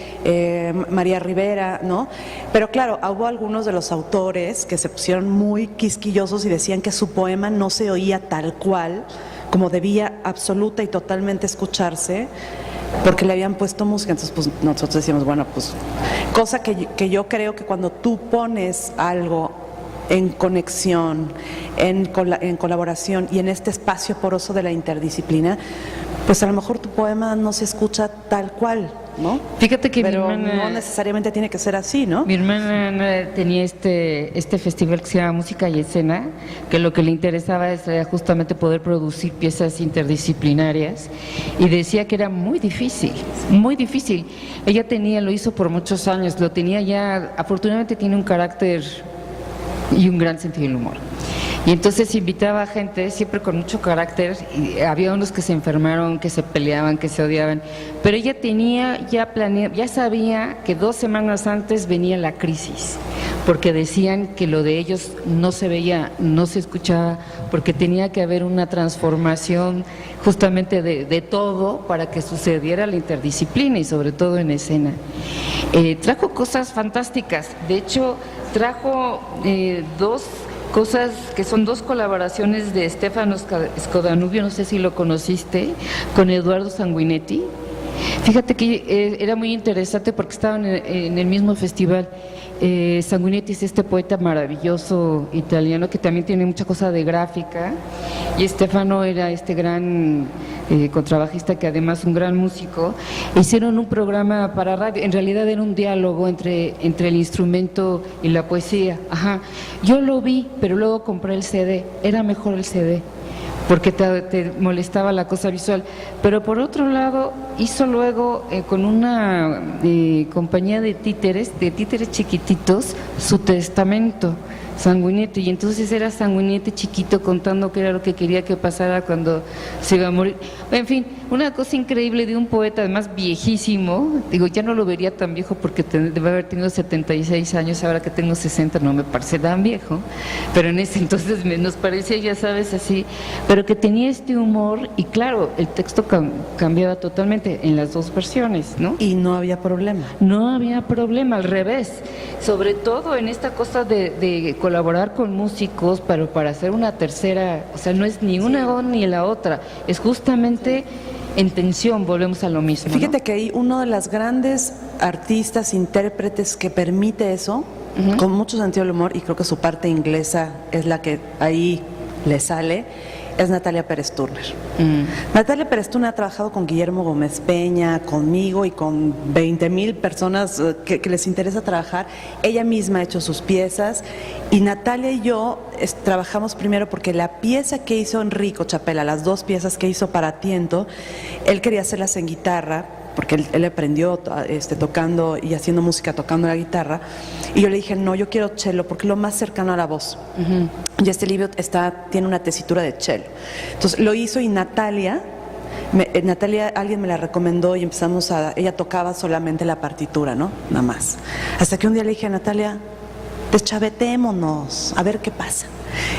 María Rivera, ¿no? Pero claro, hubo algunos de los autores que se pusieron muy quisquillosos y decían que su poema no se oía tal cual, como debía absoluta y totalmente escucharse, porque le habían puesto música. Entonces pues nosotros decíamos, bueno, pues cosa que yo creo que cuando tú pones algo en conexión, en colaboración y en este espacio poroso de la interdisciplina, pues a lo mejor tu poema no se escucha tal cual, ¿no? Fíjate que pero mi hermana, no necesariamente tiene que ser así, ¿no? Mi hermana tenía este festival que se llama Música y Escena, que lo que le interesaba era justamente poder producir piezas interdisciplinarias, y decía que era muy difícil, muy difícil. Ella lo hizo por muchos años, lo tenía ya, afortunadamente tiene un carácter y un gran sentido del humor. Y entonces invitaba a gente siempre con mucho carácter, y había unos que se enfermaron, que se peleaban, que se odiaban, pero ella tenía ya sabía que 2 semanas antes venía la crisis, porque decían que lo de ellos no se veía, no se escuchaba, porque tenía que haber una transformación justamente de todo para que sucediera la interdisciplina y sobre todo en escena. Trajo cosas fantásticas, de hecho trajo 2 cosas que son 2 colaboraciones de Stefano Scodanubio, no sé si lo conociste, con Eduardo Sanguinetti. Fíjate que era muy interesante porque estaban en el mismo festival. Sanguinetti es este poeta maravilloso italiano que también tiene mucha cosa de gráfica, y Stefano era este gran contrabajista que además es un gran músico. Hicieron un programa para radio, en realidad era un diálogo entre el instrumento y la poesía. Yo lo vi, pero luego compré el CD, era mejor el CD porque te molestaba la cosa visual, pero por otro lado hizo luego con una compañía de títeres chiquititos, su testamento, Sanguinetti, y entonces era Sanguinetti chiquito contando qué era lo que quería que pasara cuando se iba a morir. En fin, una cosa increíble de un poeta además viejísimo. Digo, ya no lo vería tan viejo porque debe haber tenido 76 años, ahora que tengo 60 no me parece tan viejo, pero en ese entonces nos parecía, ya sabes, así, pero que tenía este humor, y claro, el texto cambiaba totalmente en las 2 versiones, ¿no? Y no había problema. No había problema, al revés, sobre todo en esta cosa de colaborar con músicos para hacer una tercera, o sea, no es ni una ni la otra, es justamente en tensión, volvemos a lo mismo. Fíjate, ¿no? que hay uno de los grandes artistas, intérpretes que permite eso, con mucho sentido del humor, y creo que su parte inglesa es la que ahí le sale, es Natalia Pérez Turner. Natalia Pérez Turner ha trabajado con Guillermo Gómez Peña, conmigo y con 20,000 personas que les interesa trabajar. Ella misma ha hecho sus piezas y Natalia y yo trabajamos primero porque la pieza que hizo Enrico Chapela, las 2 piezas que hizo para Tiento, él quería hacerlas en guitarra, porque él aprendió tocando y haciendo música, tocando la guitarra, y yo le dije, no, yo quiero cello, porque es lo más cercano a la voz. Y este libro tiene una tesitura de cello. Entonces lo hizo y Natalia, alguien me la recomendó y ella tocaba solamente la partitura, ¿no? Nada más. Hasta que un día le dije a Natalia, deschavetémonos, a ver qué pasa.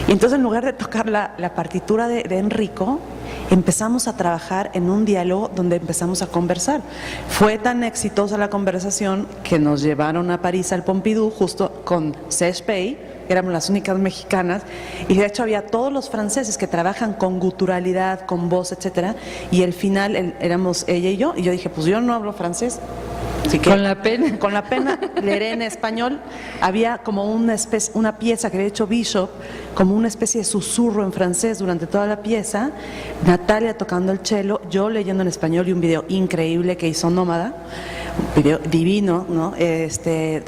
Y entonces en lugar de tocar la partitura de Enrico, empezamos a trabajar en un diálogo donde empezamos a conversar. Fue tan exitosa la conversación que nos llevaron a París al Pompidou justo con Serge Pey, éramos las únicas mexicanas, y de hecho había todos los franceses que trabajan con guturalidad, con voz, etcétera, y al final éramos ella y yo dije, pues yo no hablo francés. Así que, con la pena leeré en español. Había como una pieza que había hecho Bishop, como una especie de susurro en francés durante toda la pieza, Natalia tocando el cello, yo leyendo en español, y un video increíble que hizo Nómada, un video divino, ¿no?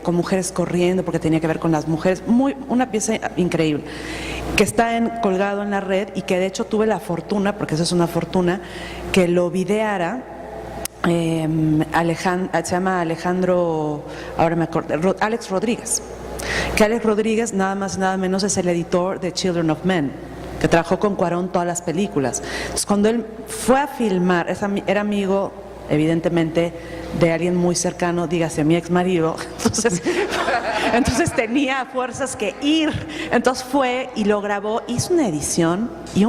Con mujeres corriendo, porque tenía que ver con las mujeres, una pieza increíble, que está colgado en la red, y que de hecho tuve la fortuna, porque eso es una fortuna, que lo videara se llama Alejandro, ahora me acuerdo, Alex Rodríguez, que Alex Rodríguez nada más y nada menos es el editor de Children of Men, que trabajó con Cuarón todas las películas. Entonces cuando él fue a filmar, era amigo evidentemente de alguien muy cercano, dígase mi ex marido, entonces tenía fuerzas que ir, entonces fue y lo grabó, hizo una edición y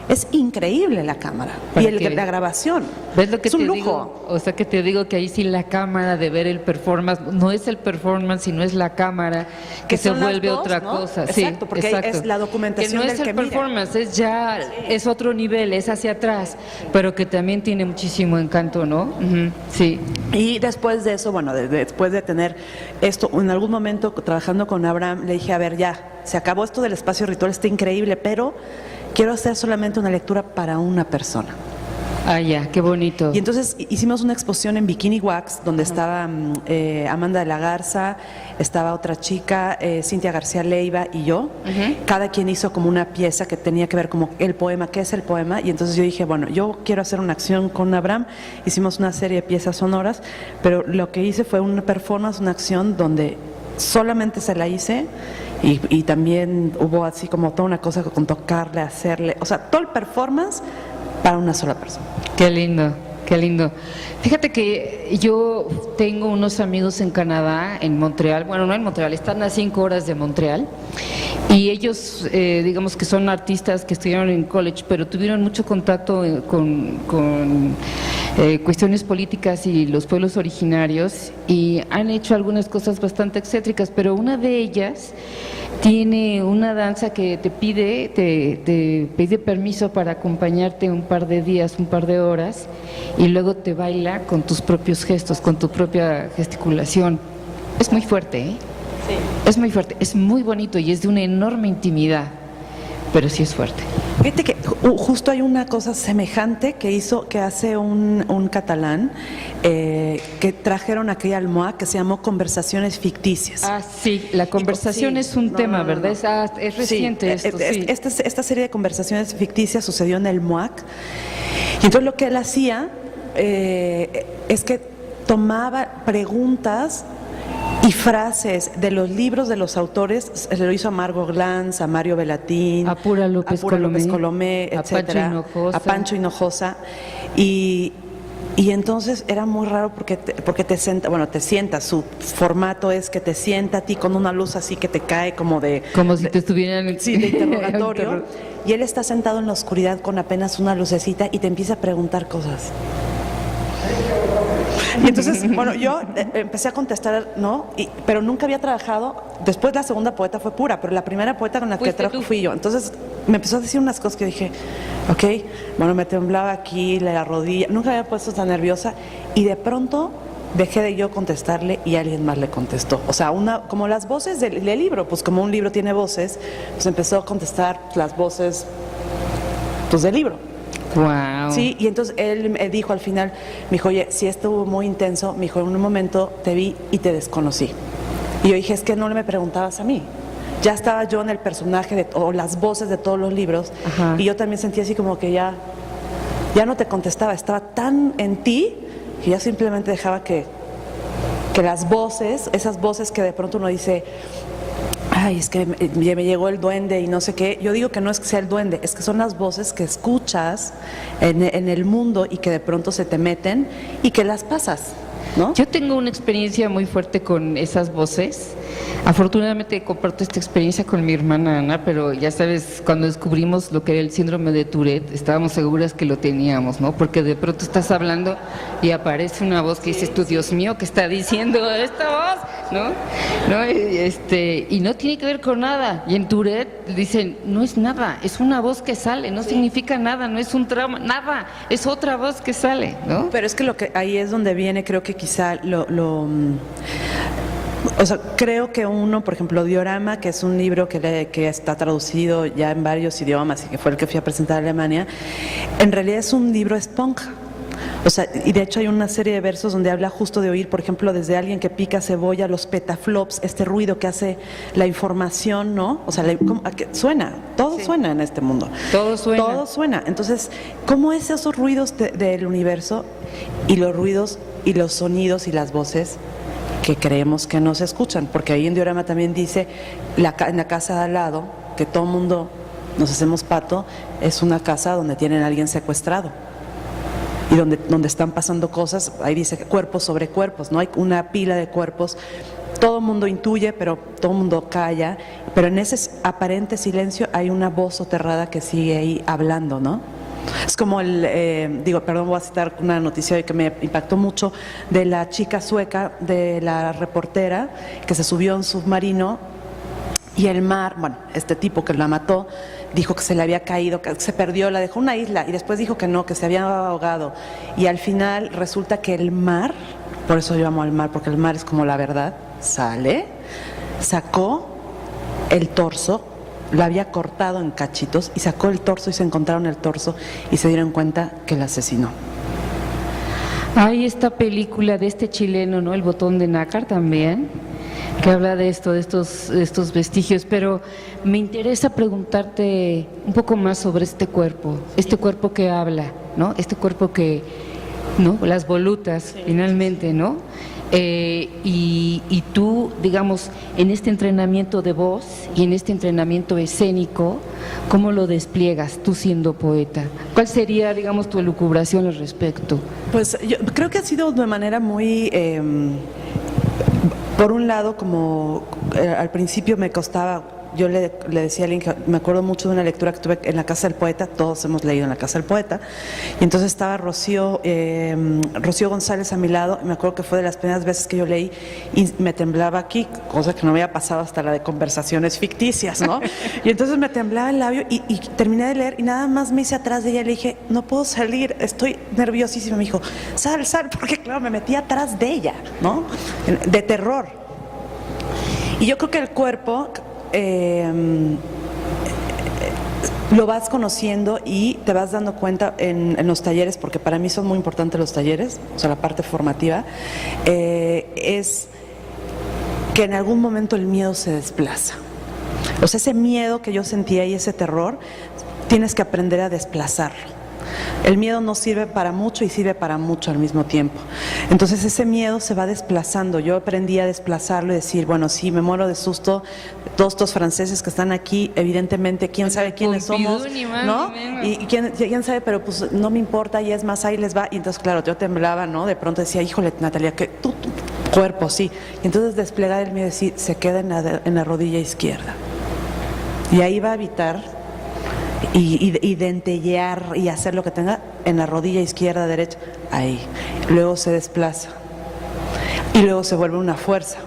es increíble la cámara y la grabación. ¿Ves lo que es un te lujo? Digo? O sea que te digo que ahí sí la cámara de ver el performance, no es el performance, sino es la cámara que se vuelve otra cosa. Exacto, sí, porque exacto. Es la documentación que no del es el que performance, es ya, es otro nivel, es hacia atrás, pero que también tiene muchísimo encanto, ¿no? Sí. Y después de eso, después de tener esto, en algún momento trabajando con Abraham, le dije, a ver, ya, se acabó esto del espacio ritual, está increíble, pero quiero hacer solamente una lectura para una persona. Ah, ya, qué bonito. Y entonces hicimos una exposición en Bikini Wax, donde estaba Amanda de la Garza, estaba otra chica, Cintia García Leiva y yo. Cada quien hizo como una pieza que tenía que ver como el poema, qué es el poema. Y entonces yo dije, bueno, yo quiero hacer una acción con Abraham. Hicimos una serie de piezas sonoras, pero lo que hice fue una performance, una acción donde solamente se la hice. Y también hubo así como toda una cosa con tocarle, hacerle, o sea, todo el performance para una sola persona. Qué lindo, qué lindo. Fíjate que yo tengo unos amigos en Canadá, en Montreal, bueno, no en Montreal, están a 5 horas de Montreal, y ellos, digamos que son artistas que estudiaron en college, pero tuvieron mucho contacto con cuestiones políticas y los pueblos originarios, y han hecho algunas cosas bastante excéntricas, pero una de ellas tiene una danza que te pide permiso para acompañarte un par de días, un par de horas, y luego te baila con tus propios gestos, con tu propia gesticulación. Es muy fuerte, ¿eh? Sí. Es muy fuerte, es muy bonito y es de una enorme intimidad, pero sí es fuerte. Fíjate que justo hay una cosa semejante que hace un catalán, que trajeron aquella almohada que se llamó Conversaciones Ficticias. Ah, sí, la conversación es un tema, ¿verdad? Es reciente esto, sí. Esta serie de conversaciones ficticias sucedió en el MOAC, y entonces lo que él hacía es que tomaba preguntas y frases de los libros de los autores, se lo hizo a Margot Glantz, a Mario Belatín, a Pura López Colomé, etcétera, a Pancho Hinojosa, y entonces era muy raro porque te sientas, su formato es que te sienta a ti con una luz así que te cae como si te estuvieran de interrogatorio, y él está sentado en la oscuridad con apenas una lucecita y te empieza a preguntar cosas. Y entonces, bueno, yo empecé a contestar, ¿no? Pero nunca había trabajado. Después la segunda poeta fue Pura, pero la primera poeta con la que trabajé fui yo. Entonces me empezó a decir unas cosas que dije, ok, bueno, me temblaba aquí, la rodilla, nunca había puesto tan nerviosa, y de pronto dejé de yo contestarle y alguien más le contestó. O sea, como las voces del libro, pues como un libro tiene voces, pues empezó a contestar las voces pues del libro. Wow. Sí, y entonces él me dijo al final, me dijo, oye, sí estuvo muy intenso, me dijo, en un momento te vi y te desconocí. Y yo dije, es que no me preguntabas a mí. Ya estaba yo en el personaje o las voces de todos los libros. Ajá. Y yo también sentía así como que ya no te contestaba, estaba tan en ti que ya simplemente dejaba que las voces, esas voces que de pronto uno dice, ay, es que me llegó el duende y no sé qué. Yo digo que no es que sea el duende, es que son las voces que escuchas en el mundo y que de pronto se te meten y que las pasas, ¿no? Yo tengo una experiencia muy fuerte con esas voces. Afortunadamente comparto esta experiencia con mi hermana Ana, pero ya sabes, cuando descubrimos lo que era el síndrome de Tourette, estábamos seguras que lo teníamos, ¿no? Porque de pronto estás hablando y aparece una voz que dices tú, Dios mío, ¿qué está diciendo esta voz? ¿No? Y no tiene que ver con nada. Y en Tourette dicen, no es nada, es una voz que sale, no significa nada, no es un trauma, nada, es otra voz que sale, ¿no? Pero es que lo que ahí es donde viene, creo que quizá o sea, creo que uno, por ejemplo, Diorama, que es un libro que está traducido ya en varios idiomas y que fue el que fui a presentar a Alemania, en realidad es un libro esponja. O sea, y de hecho hay una serie de versos donde habla justo de oír, por ejemplo, desde alguien que pica cebolla, los petaflops, este ruido que hace la información, ¿no? O sea, suena, todo suena en este mundo. Todo suena. Todo suena. Entonces, ¿cómo es esos ruidos del universo y los ruidos y los sonidos y las voces que creemos que no se escuchan? Porque ahí en Diorama también dice, en la casa de al lado, que todo el mundo nos hacemos pato, es una casa donde tienen a alguien secuestrado. Y donde están pasando cosas, ahí dice cuerpos sobre cuerpos, ¿no? Hay una pila de cuerpos, todo el mundo intuye, pero todo el mundo calla, pero en ese aparente silencio hay una voz soterrada que sigue ahí hablando, ¿no? Es como voy a citar una noticia que me impactó mucho, de la chica sueca, de la reportera, que se subió a un submarino y el mar, bueno, este tipo que la mató, dijo que se le había caído, que se perdió, la dejó en una isla y después dijo que no, que se había ahogado. Y al final resulta que el mar, por eso yo amo al mar, porque el mar es como la verdad, sacó el torso, lo había cortado en cachitos y sacó el torso y se encontraron el torso y se dieron cuenta que la asesinó. Hay esta película de este chileno, ¿no? El botón de nácar también, que habla de esto, de estos vestigios, pero me interesa preguntarte un poco más sobre este cuerpo que habla, ¿no? Este cuerpo que, ¿no? Las volutas, finalmente, ¿no? Y tú, digamos, en este entrenamiento de voz y en este entrenamiento escénico, ¿cómo lo despliegas tú siendo poeta? ¿Cuál sería, digamos, tu elucubración al respecto? Pues yo creo que ha sido de manera muy... por un lado, como al principio me costaba, yo le decía a alguien que me acuerdo mucho de una lectura que tuve en la Casa del Poeta, todos hemos leído en la Casa del Poeta, y entonces estaba Rocío González a mi lado, y me acuerdo que fue de las primeras veces que yo leí y me temblaba aquí, cosa que no me había pasado hasta la de conversaciones ficticias, ¿no? Y entonces me temblaba el labio y terminé de leer y nada más me hice atrás de ella y le dije, no puedo salir, estoy nerviosísima. Me dijo, sal, porque claro, me metí atrás de ella, ¿no? De terror. Y yo creo que el cuerpo lo vas conociendo y te vas dando cuenta en los talleres, porque para mí son muy importantes los talleres, o sea, la parte formativa, es que en algún momento el miedo se desplaza. O sea, ese miedo que yo sentía y ese terror, tienes que aprender a desplazarlo. El miedo no sirve para mucho y sirve para mucho al mismo tiempo. Entonces ese miedo se va desplazando. Yo aprendí a desplazarlo y decir, bueno, sí, me muero de susto. Todos estos franceses que están aquí, evidentemente, quién sabe quiénes somos, ¿no? Y quién sabe, pero pues no me importa y es más, ahí les va. Y entonces, claro, yo temblaba, ¿no? De pronto decía, híjole, Natalia, que tu cuerpo, sí. Y entonces desplegar el miedo y decir, se queda en la rodilla izquierda. Y ahí va a evitar y dentellear y hacer lo que tenga en la rodilla izquierda, derecha, ahí. Luego se desplaza y luego se vuelve una fuerza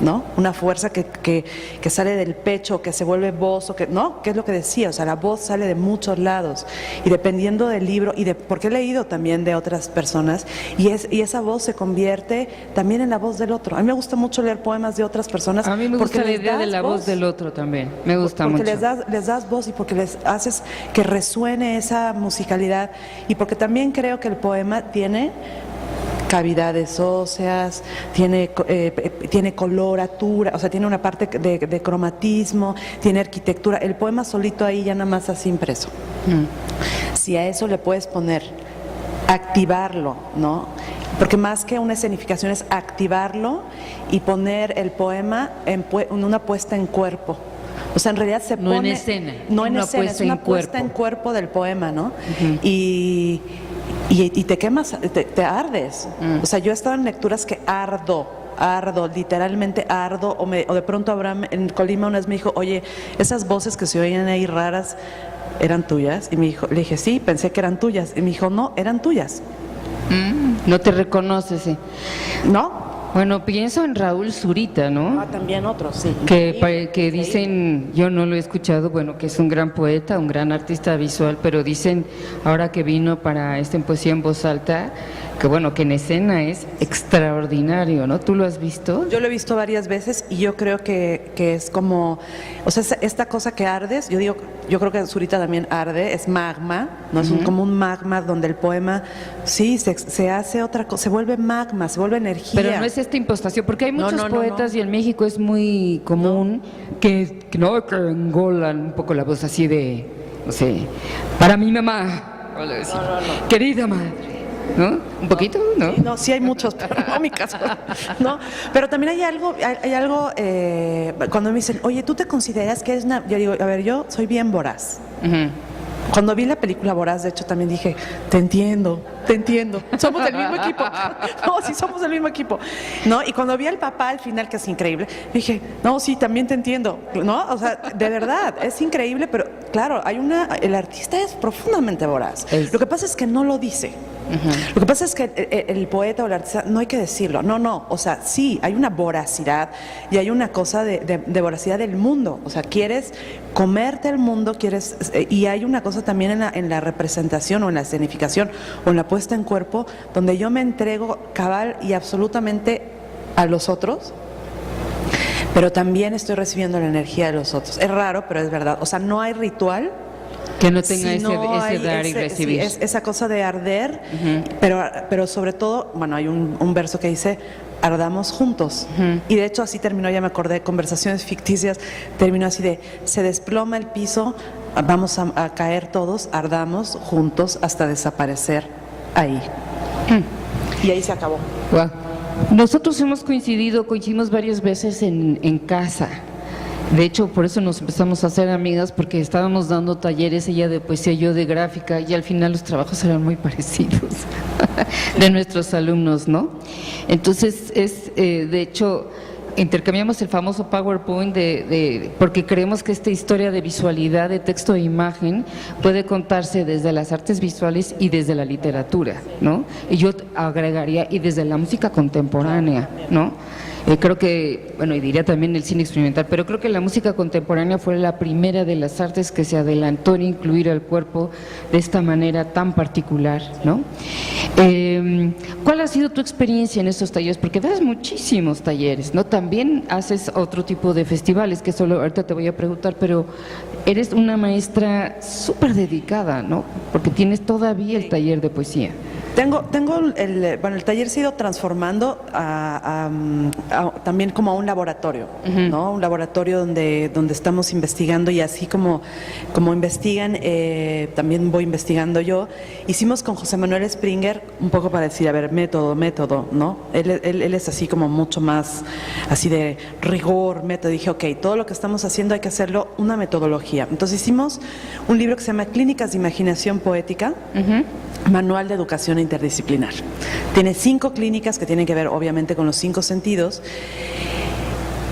¿no? Una fuerza que sale del pecho, que se vuelve voz, o que, ¿no? ¿Qué es lo que decía? O sea, la voz sale de muchos lados y dependiendo del libro porque he leído también de otras personas y esa voz se convierte también en la voz del otro. A mí me gusta mucho leer poemas de otras personas. A mí me gusta la idea de la voz voz del otro también, me gusta porque mucho. les das voz y porque les haces que resuene esa musicalidad y porque también creo que el poema tiene cavidades óseas, tiene coloratura, o sea, tiene una parte de cromatismo, tiene arquitectura. El poema solito ahí ya nada más así impreso. Si a eso le puedes poner, activarlo, ¿no? Porque más que una escenificación es activarlo y poner el poema en una puesta en cuerpo. O sea, en realidad se pone... No en escena. No en una escena, es una puesta en cuerpo del poema, ¿no? Y te quemas, te ardes. O sea, yo he estado en lecturas que ardo, literalmente ardo, o de pronto Abraham en Colima una vez me dijo, oye, esas voces que se oían ahí raras, ¿eran tuyas? Y le dije, sí, pensé que eran tuyas. Y me dijo, no, eran tuyas. No te reconoces, ¿eh? ¿No? Bueno, pienso en Raúl Zurita, ¿no? También otros, sí. Que dicen, yo no lo he escuchado, bueno, que es un gran poeta, un gran artista visual, pero dicen, ahora que vino para en Poesía en Voz Alta, que bueno, que en escena es extraordinario, ¿no? ¿Tú lo has visto? Yo lo he visto varias veces y yo creo que es como, o sea, esta cosa que ardes, yo creo que Zurita también arde, es magma, ¿no? Es como un magma donde el poema, sí, se hace otra cosa, se vuelve magma, se vuelve energía. Pero no es esta impostación, porque hay muchos No. poetas y en México es muy común que engolan un poco la voz así de, no sé, para mi mamá, o le decir, querida madre. ¿No? ¿Un poquito? ¿No? No, sí hay muchos, pero no mi caso. ¿No? Pero también hay algo cuando me dicen, oye, ¿tú te consideras que eres una...? Yo digo, a ver, yo soy bien voraz. Cuando vi la película Voraz, de hecho, también dije, te entiendo, somos del mismo equipo. No, sí, somos del mismo equipo. ¿No? Y cuando vi al papá al final, que es increíble, dije, no, sí, también te entiendo. ¿No? O sea, de verdad, es increíble, pero claro, el artista es profundamente voraz. Lo que pasa es que no lo dice. Lo que pasa es que el poeta o el artista no hay que decirlo, no, o sea, sí, hay una voracidad y hay una cosa de voracidad del mundo, o sea, quieres comerte el mundo, y hay una cosa también en la representación o en la escenificación o en la puesta en cuerpo donde yo me entrego cabal y absolutamente a los otros, pero también estoy recibiendo la energía de los otros. Es raro, pero es verdad, o sea, no hay ritual que no tenga ese hay dar y recibir. Sí, esa cosa de arder, pero sobre todo, bueno, hay un verso que dice, ardamos juntos. Y de hecho así terminó, ya me acordé, Conversaciones ficticias, terminó así de, se desploma el piso, vamos a caer todos, ardamos juntos hasta desaparecer ahí. Y ahí se acabó. Wow. Nosotros coincidimos varias veces en casa. De hecho, por eso nos empezamos a hacer amigas, porque estábamos dando talleres, ella de poesía, yo de gráfica, y al final los trabajos eran muy parecidos de nuestros alumnos, ¿no? Entonces, de hecho, intercambiamos el famoso PowerPoint porque creemos que esta historia de visualidad, de texto e imagen, puede contarse desde las artes visuales y desde la literatura, ¿no? Y yo agregaría, y desde la música contemporánea, ¿no? Creo que, bueno, y diría también el cine experimental, pero creo que la música contemporánea fue la primera de las artes que se adelantó en incluir al cuerpo de esta manera tan particular, ¿no? ¿Cuál ha sido tu experiencia en estos talleres? Porque das muchísimos talleres, ¿no? También haces otro tipo de festivales, que solo ahorita te voy a preguntar, pero eres una maestra súper dedicada, ¿no? Porque tienes todavía el taller de poesía. Tengo el taller se ha ido transformando también como a un laboratorio, ¿no? Un laboratorio donde estamos investigando, y así como investigan, también voy investigando yo. Hicimos con José Manuel Springer un poco para decir, a ver, método, ¿no? Él es así como mucho más así de rigor, método. Dije, ok, todo lo que estamos haciendo hay que hacerlo una metodología. Entonces hicimos un libro que se llama Clínicas de Imaginación Poética, Manual de Educación Interdisciplinar. Tiene 5 clínicas que tienen que ver obviamente con los 5 sentidos,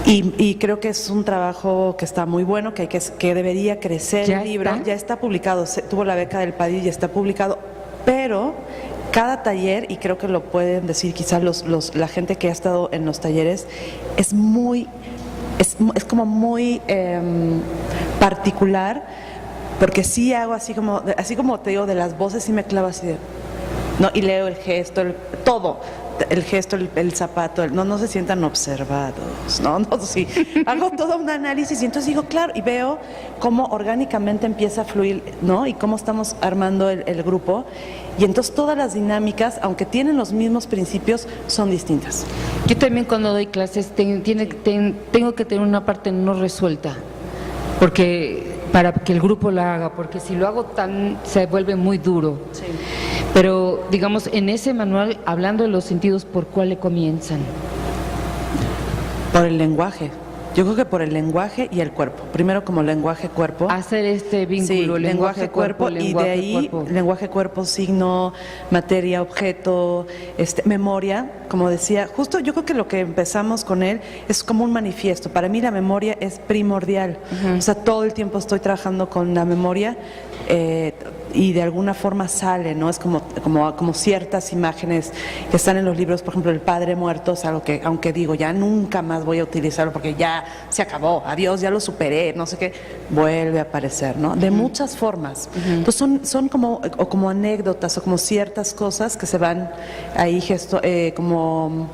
y creo que es un trabajo que está muy bueno, que debería crecer. El libro ya está publicado, tuvo la beca del PADI y está publicado, pero cada taller, y creo que lo pueden decir quizás la gente que ha estado en los talleres, es como muy particular, porque sí hago así como te digo, de las voces sí me clavo así de, ¿no? Y leo el gesto, todo. El gesto, el zapato, no se sientan observados, no, sí, hago todo un análisis y entonces digo, claro, y veo cómo orgánicamente empieza a fluir, ¿no? Y cómo estamos armando el grupo, y entonces todas las dinámicas, aunque tienen los mismos principios, son distintas. Yo también cuando doy clases tengo que tener una parte no resuelta, porque para que el grupo la haga, porque si lo hago se vuelve muy duro. Sí. Pero, digamos, en ese manual, hablando de los sentidos, ¿por cuál le comienzan? Por el lenguaje. Yo creo que por el lenguaje y el cuerpo. Primero como lenguaje-cuerpo. Hacer este vínculo, sí, lenguaje-cuerpo, y de ahí lenguaje-cuerpo, signo, materia, objeto, memoria. Como decía, justo yo creo que lo que empezamos con él es como un manifiesto. Para mí la memoria es primordial. O sea, todo el tiempo estoy trabajando con la memoria. Y de alguna forma sale, ¿no? Es como ciertas imágenes que están en los libros, por ejemplo, el Padre Muerto, es algo que, aunque digo, ya nunca más voy a utilizarlo porque ya se acabó, adiós, ya lo superé, no sé qué, vuelve a aparecer, ¿no? De muchas formas. Entonces son como anécdotas o como ciertas cosas que se van ahí como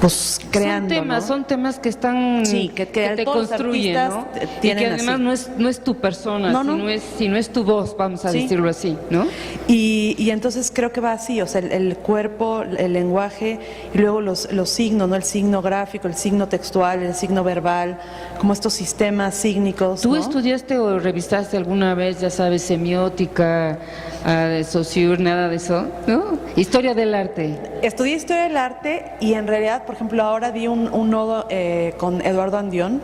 pues creando, son temas que están, sí, que te construyen, ¿no? Y que además no es tu persona, sino es tu voz, vamos a decirlo así, ¿no? Y entonces creo que va así, o sea, el cuerpo, el lenguaje, y luego los signos, ¿no? El signo gráfico, el signo textual, el signo verbal, como estos sistemas sígnicos. ¿Tú ¿no? estudiaste o revisaste alguna vez, ya sabes, semiótica, Saussure, nada de eso, ¿no? Historia del arte. Estudié historia del arte y en realidad, por ejemplo, ahora di un nodo con Eduardo Andión,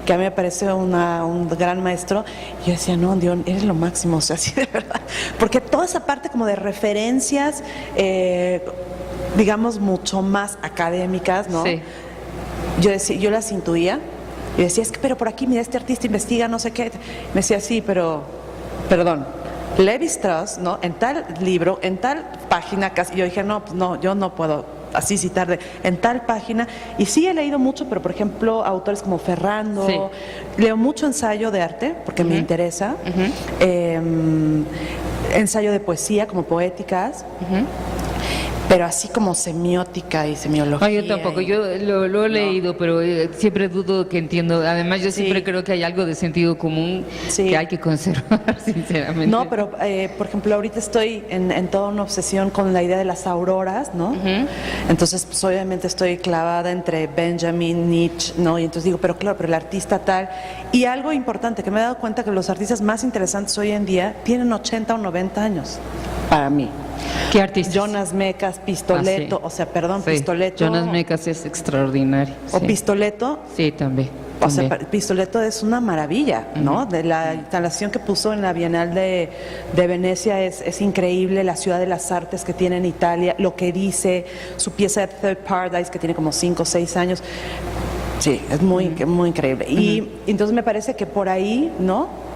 que a mí me parece un gran maestro. Y yo decía, no, Andión, eres lo máximo, o sea, sí, de verdad. Porque toda esa parte como de referencias, digamos, mucho más académicas, ¿no? Sí. Yo las intuía. Y decía, pero por aquí, mira, este artista investiga, no sé qué. Me decía, sí, pero, perdón, Levi-Strauss, ¿no? En tal libro, en tal página, casi. Yo dije, no, pues no, yo no puedo así citar en tal página. Y sí he leído mucho, pero por ejemplo, autores como Ferrando, sí. Leo mucho ensayo de arte, porque me interesa, ensayo de poesía, como poéticas, pero así como semiótica y semiología. No, yo tampoco, yo lo he leído, pero siempre dudo que entiendo. Además, yo siempre creo que hay algo de sentido común que hay que conservar, sinceramente. No, pero por ejemplo, ahorita estoy en toda una obsesión con la idea de las auroras, ¿no? Entonces, pues obviamente estoy clavada entre Benjamin, Nietzsche, ¿no? Y entonces digo, pero claro, pero el artista tal. Y algo importante, que me he dado cuenta que los artistas más interesantes hoy en día tienen 80 o 90 años, para mí. ¿Qué artistas? Jonas Mekas, Pistoletto, sí. O sea, perdón, sí. Pistoletto. Jonas Mekas es extraordinario. O Pistoletto. Sí, también. O sea, Pistoletto es una maravilla, ¿no? De la instalación que puso en la Bienal de Venecia es increíble, la ciudad de las artes que tiene en Italia, lo que dice, su pieza de Third Paradise que tiene como 5 o 6 años. Sí, es muy increíble. Y entonces me parece que por ahí, ¿no?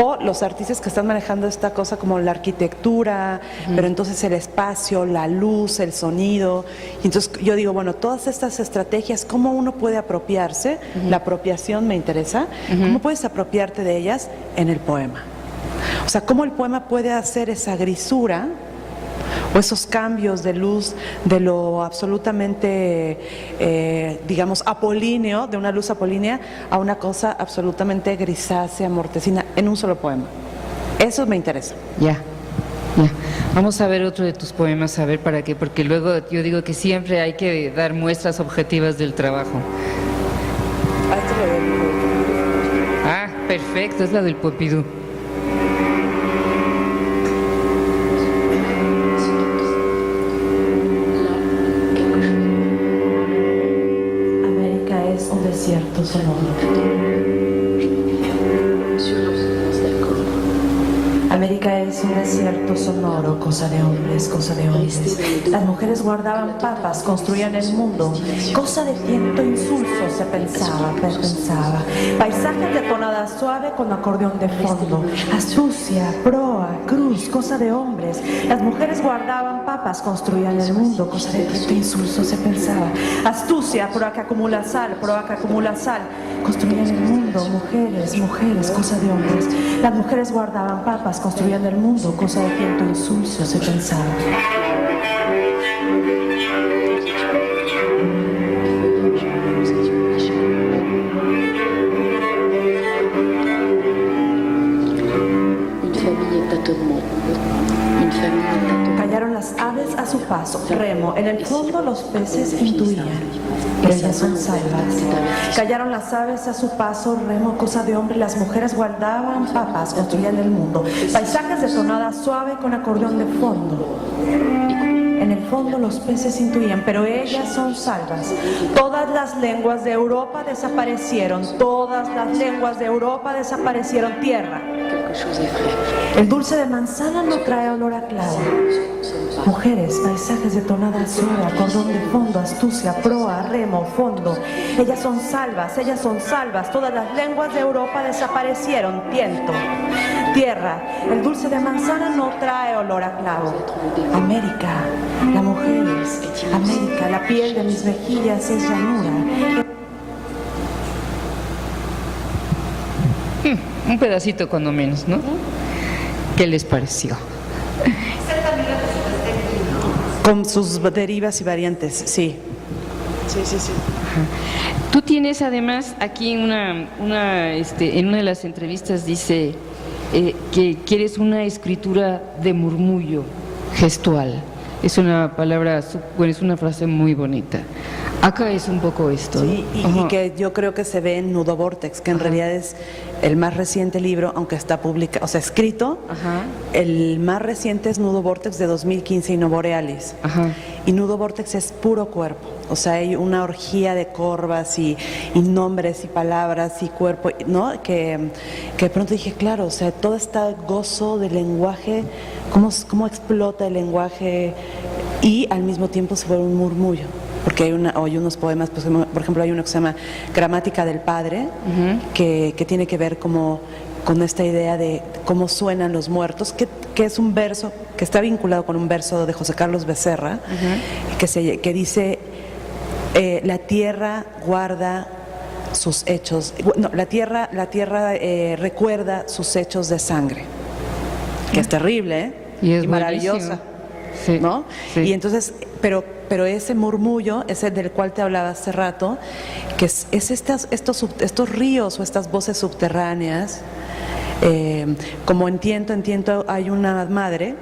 O los artistas que están manejando esta cosa como la arquitectura, pero entonces el espacio, la luz, el sonido. Y entonces yo digo, bueno, todas estas estrategias, ¿cómo uno puede apropiarse? La apropiación me interesa. ¿Cómo puedes apropiarte de ellas en el poema? O sea, ¿cómo el poema puede hacer esa grisura o esos cambios de luz de lo absolutamente, digamos, apolíneo, de una luz apolínea a una cosa absolutamente grisácea, mortecina, en un solo poema? Eso me interesa. Ya. Vamos a ver otro de tus poemas, a ver para qué, porque luego yo digo que siempre hay que dar muestras objetivas del trabajo. Ah, perfecto, es la del Pompidou. Desierto sonoro. América es un desierto sonoro, cosa de hombres, cosa de hombres. Las mujeres guardaban papas, construían el mundo, cosa de viento insulso se pensaba. Paisajes de tonada suave con acordeón de fondo, astucia, proa, cruz, cosa de hombres. Las mujeres guardaban papas, construían el mundo, cosa de viento insulso se pensaba. Astucia, proa que acumula sal, construían el mundo, mujeres, mujeres, cosa de hombres. Las mujeres guardaban papas, construían el mundo, cosa de viento insulso se pensaba. Callaron las aves a su paso, remo, en el fondo los peces intuían, pero ellas son salvas. Callaron las aves a su paso, remo, cosa de hombre, las mujeres guardaban papas, construían el mundo. Paisajes de tonada suave con acordeón de fondo. En el fondo los peces intuían, pero ellas son salvas. Todas las lenguas de Europa desaparecieron, tierra. El dulce de manzana no trae olor a clavo. Mujeres, paisajes de tonada suave, acordeón de fondo, astucia, proa, remo, fondo. Ellas son salvas, todas las lenguas de Europa desaparecieron, viento. Tierra, el dulce de manzana no trae olor a clavo. América, la mujer es América, la piel de mis mejillas es llanura. Un pedacito cuando menos, ¿no? ¿Qué les pareció? Con sus derivas y variantes, sí. Sí. Ajá. Tú tienes además aquí en una de las entrevistas dice que quieres una escritura de murmullo gestual. Es una palabra, bueno, es una frase muy bonita. Acá es un poco esto, ¿no? Sí, y que yo creo que se ve en Nudo Vortex, que en realidad es el más reciente libro, aunque está publicado, o sea, escrito. Ajá. El más reciente es Nudo Vortex de 2015 y no Borealis. Ajá. Y Nudo Vortex es puro cuerpo, o sea, hay una orgía de corvas y nombres y palabras y cuerpo, ¿no? Que de pronto dije, claro, o sea, todo este gozo del lenguaje, cómo explota el lenguaje y al mismo tiempo se vuelve un murmullo. Porque hay unos poemas, pues, por ejemplo, hay uno que se llama Gramática del Padre, que tiene que ver con esta idea de cómo suenan los muertos, que es un verso que está vinculado con un verso de José Carlos Becerra, que dice, la tierra guarda sus hechos, no, la tierra recuerda sus hechos de sangre, que es terrible, y es maravillosa, sí, ¿no? Sí. Y entonces, pero ese murmullo, ese del cual te hablaba hace rato, que es estos ríos o estas voces subterráneas, como entiendo, hay una madre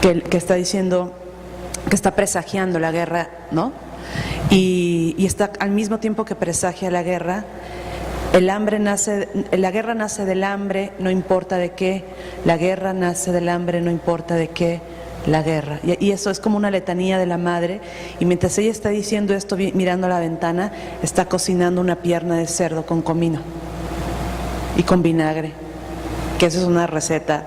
que está diciendo, que está presagiando la guerra, ¿no? Y está al mismo tiempo que presagia la guerra, la guerra nace del hambre, no importa de qué, la guerra nace del hambre, no importa de qué, la guerra. Y eso es como una letanía de la madre, y mientras ella está diciendo esto, mirando a la ventana, está cocinando una pierna de cerdo con comino y con vinagre, que eso es una receta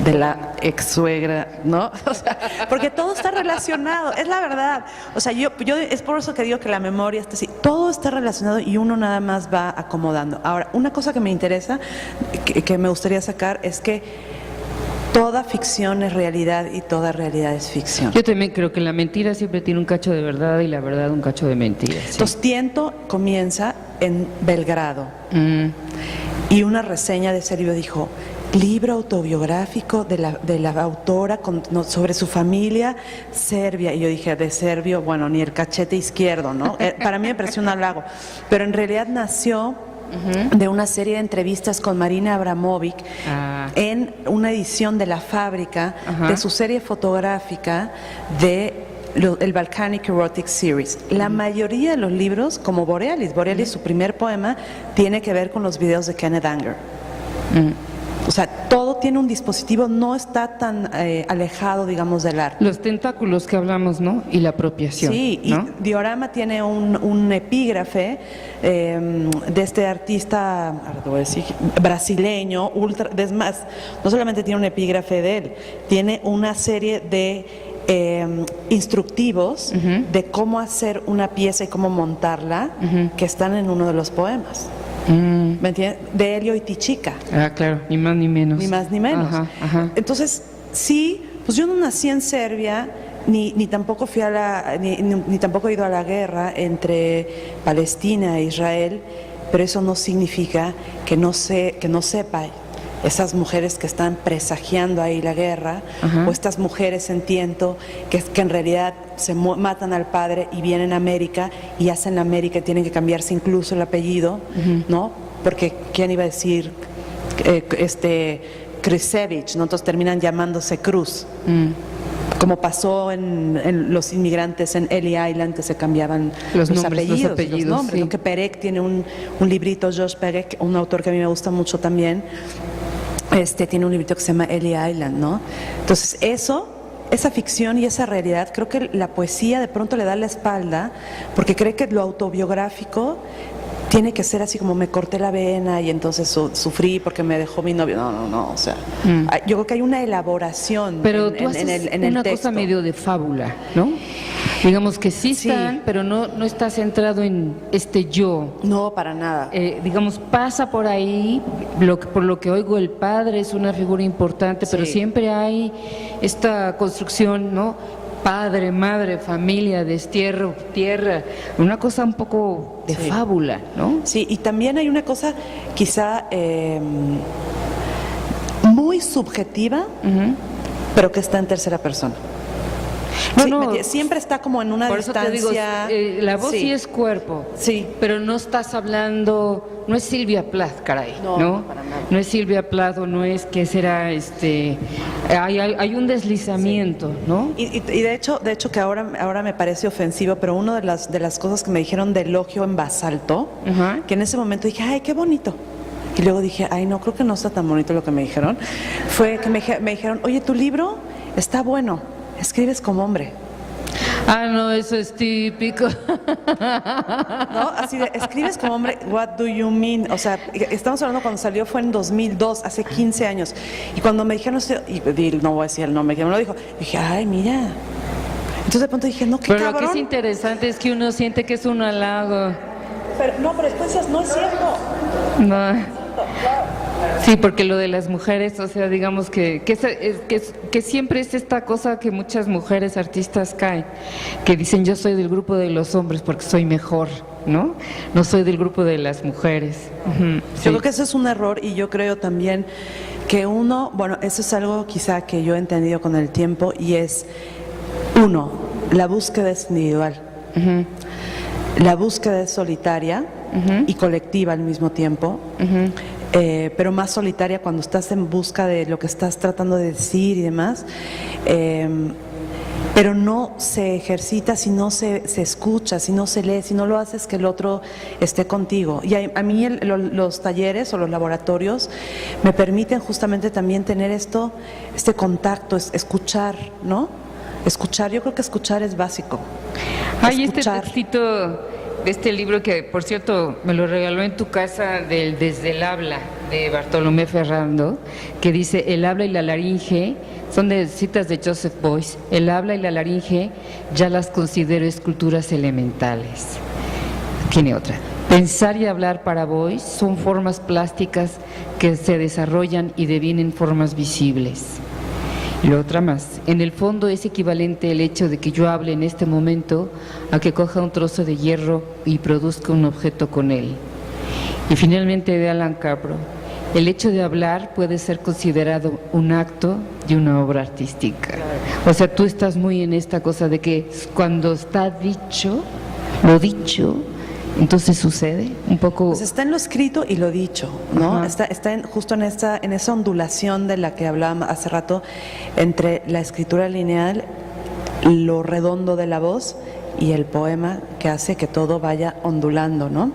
de la ex suegra, ¿no? O sea, porque todo está relacionado, es la verdad. O sea, yo es por eso que digo que la memoria está así, todo está relacionado y uno nada más va acomodando. Ahora, una cosa que me interesa, que me gustaría sacar, es que toda ficción es realidad y toda realidad es ficción. Yo también creo que la mentira siempre tiene un cacho de verdad y la verdad un cacho de mentira. Sí. Entonces, Tiento comienza en Belgrado y una reseña de ese libro dijo, libro autobiográfico de la autora sobre su familia serbia. Y yo dije, de serbio, bueno, ni el cachete izquierdo, ¿no? Para mí me pareció un halago. Pero en realidad nació de una serie de entrevistas con Marina Abramovic en una edición de La Fábrica de su serie fotográfica de el Balkanic Erotic Series. La mayoría de los libros, como Borealis, su primer poema, tiene que ver con los videos de Kenneth Anger. O sea, todo tiene un dispositivo, no está tan alejado, digamos, del arte. Los tentáculos que hablamos, ¿no? Y la apropiación. Sí, ¿no? y Diorama tiene un epígrafe de este artista, ahora te voy a decir, brasileño, es más, no solamente tiene un epígrafe de él, tiene una serie de instructivos de cómo hacer una pieza y cómo montarla, que están en uno de los poemas. ¿Me entiendes? De Elio Itichica. Ah, claro, ni más ni menos. Ni más ni menos. Ajá, ajá. Entonces, sí, pues yo no nací en Serbia, ni tampoco fui ni tampoco he ido a la guerra entre Palestina e Israel, pero eso no significa que no sepa esas mujeres que están presagiando ahí la guerra, o estas mujeres en Tiento que en realidad matan al padre y vienen a América y hacen la América y tienen que cambiarse incluso el apellido, ¿no? Porque ¿quién iba a decir Krusevich, ¿no? Entonces terminan llamándose Cruz. Como pasó en los inmigrantes en Ellis Island, que se cambiaban los apellidos, los nombres, sí. ¿no? Que Perec tiene un librito, Josh Perec, un autor que a mí me gusta mucho también, tiene un librito que se llama Ellis Island, ¿no? Entonces esa ficción y esa realidad, creo que la poesía de pronto le da la espalda, porque cree que lo autobiográfico tiene que ser así como me corté la vena y entonces sufrí porque me dejó mi novio. No, o sea, yo creo que hay una elaboración. Pero tú haces una cosa medio de fábula, ¿no? Digamos que sí están, pero no está centrado en yo. No, para nada. Digamos, pasa por ahí, por lo que oigo, el padre es una figura importante, pero siempre hay esta construcción, ¿no? Padre, madre, familia, destierro, tierra, una cosa un poco de fábula, ¿no? Sí, y también hay una cosa quizá muy subjetiva, pero que está en tercera persona. Siempre está como en una por distancia. Eso te digo, la voz sí es cuerpo, pero no estás hablando, no es Silvia Plath, caray, ¿no? Para nada. No es Silvia Plath, o no es que será, hay un deslizamiento, ¿no? Y de hecho que ahora me parece ofensivo, pero una de las cosas que me dijeron de elogio en basalto, que en ese momento dije, ay, qué bonito. Y luego dije, ay, no, creo que no está tan bonito lo que me dijeron. Fue que me dijeron, oye, tu libro está bueno, escribes como hombre. Ah, no, eso es típico. ¿No? Así de, escribes como hombre, what do you mean? O sea, estamos hablando cuando salió fue en 2002, hace 15 años. Y cuando me dijeron, y no voy a decir el nombre, que me lo dijo, dije, ay, mira. Entonces de pronto dije, no, qué pero cabrón. Lo que es interesante es que uno siente que es un halago. Pero después dices, no es cierto. No. Sí, porque lo de las mujeres, o sea, digamos que siempre es esta cosa que muchas mujeres artistas caen, que dicen yo soy del grupo de los hombres porque soy mejor, ¿no? No soy del grupo de las mujeres. Yo creo que eso es un error y yo creo también que eso es algo quizá que yo he entendido con el tiempo y es, la búsqueda es individual. La búsqueda es solitaria y colectiva al mismo tiempo. Pero más solitaria cuando estás en busca de lo que estás tratando de decir y demás, pero no se ejercita si no se escucha, si no se lee, si no lo haces que el otro esté contigo. Y a mí los talleres o los laboratorios me permiten justamente también tener este contacto, escuchar, ¿no? Escuchar, yo creo que escuchar es básico. Hay este textito de este libro que, por cierto, me lo regaló en tu casa, del Desde el habla, de Bartolomé Ferrando, que dice, el habla y la laringe, son de citas de Joseph Beuys, el habla y la laringe ya las considero esculturas elementales. Tiene otra. Pensar y hablar para Beuys son formas plásticas que se desarrollan y devienen formas visibles. Y otra más, en el fondo es equivalente el hecho de que yo hable en este momento a que coja un trozo de hierro y produzca un objeto con él. Y finalmente de Alan Capro, el hecho de hablar puede ser considerado un acto de una obra artística. O sea, tú estás muy en esta cosa de que cuando está dicho, lo dicho, entonces sucede un poco. Pues está en lo escrito y lo dicho, ¿no? Está justo en esa ondulación de la que hablábamos hace rato entre la escritura lineal, lo redondo de la voz y el poema que hace que todo vaya ondulando, ¿no?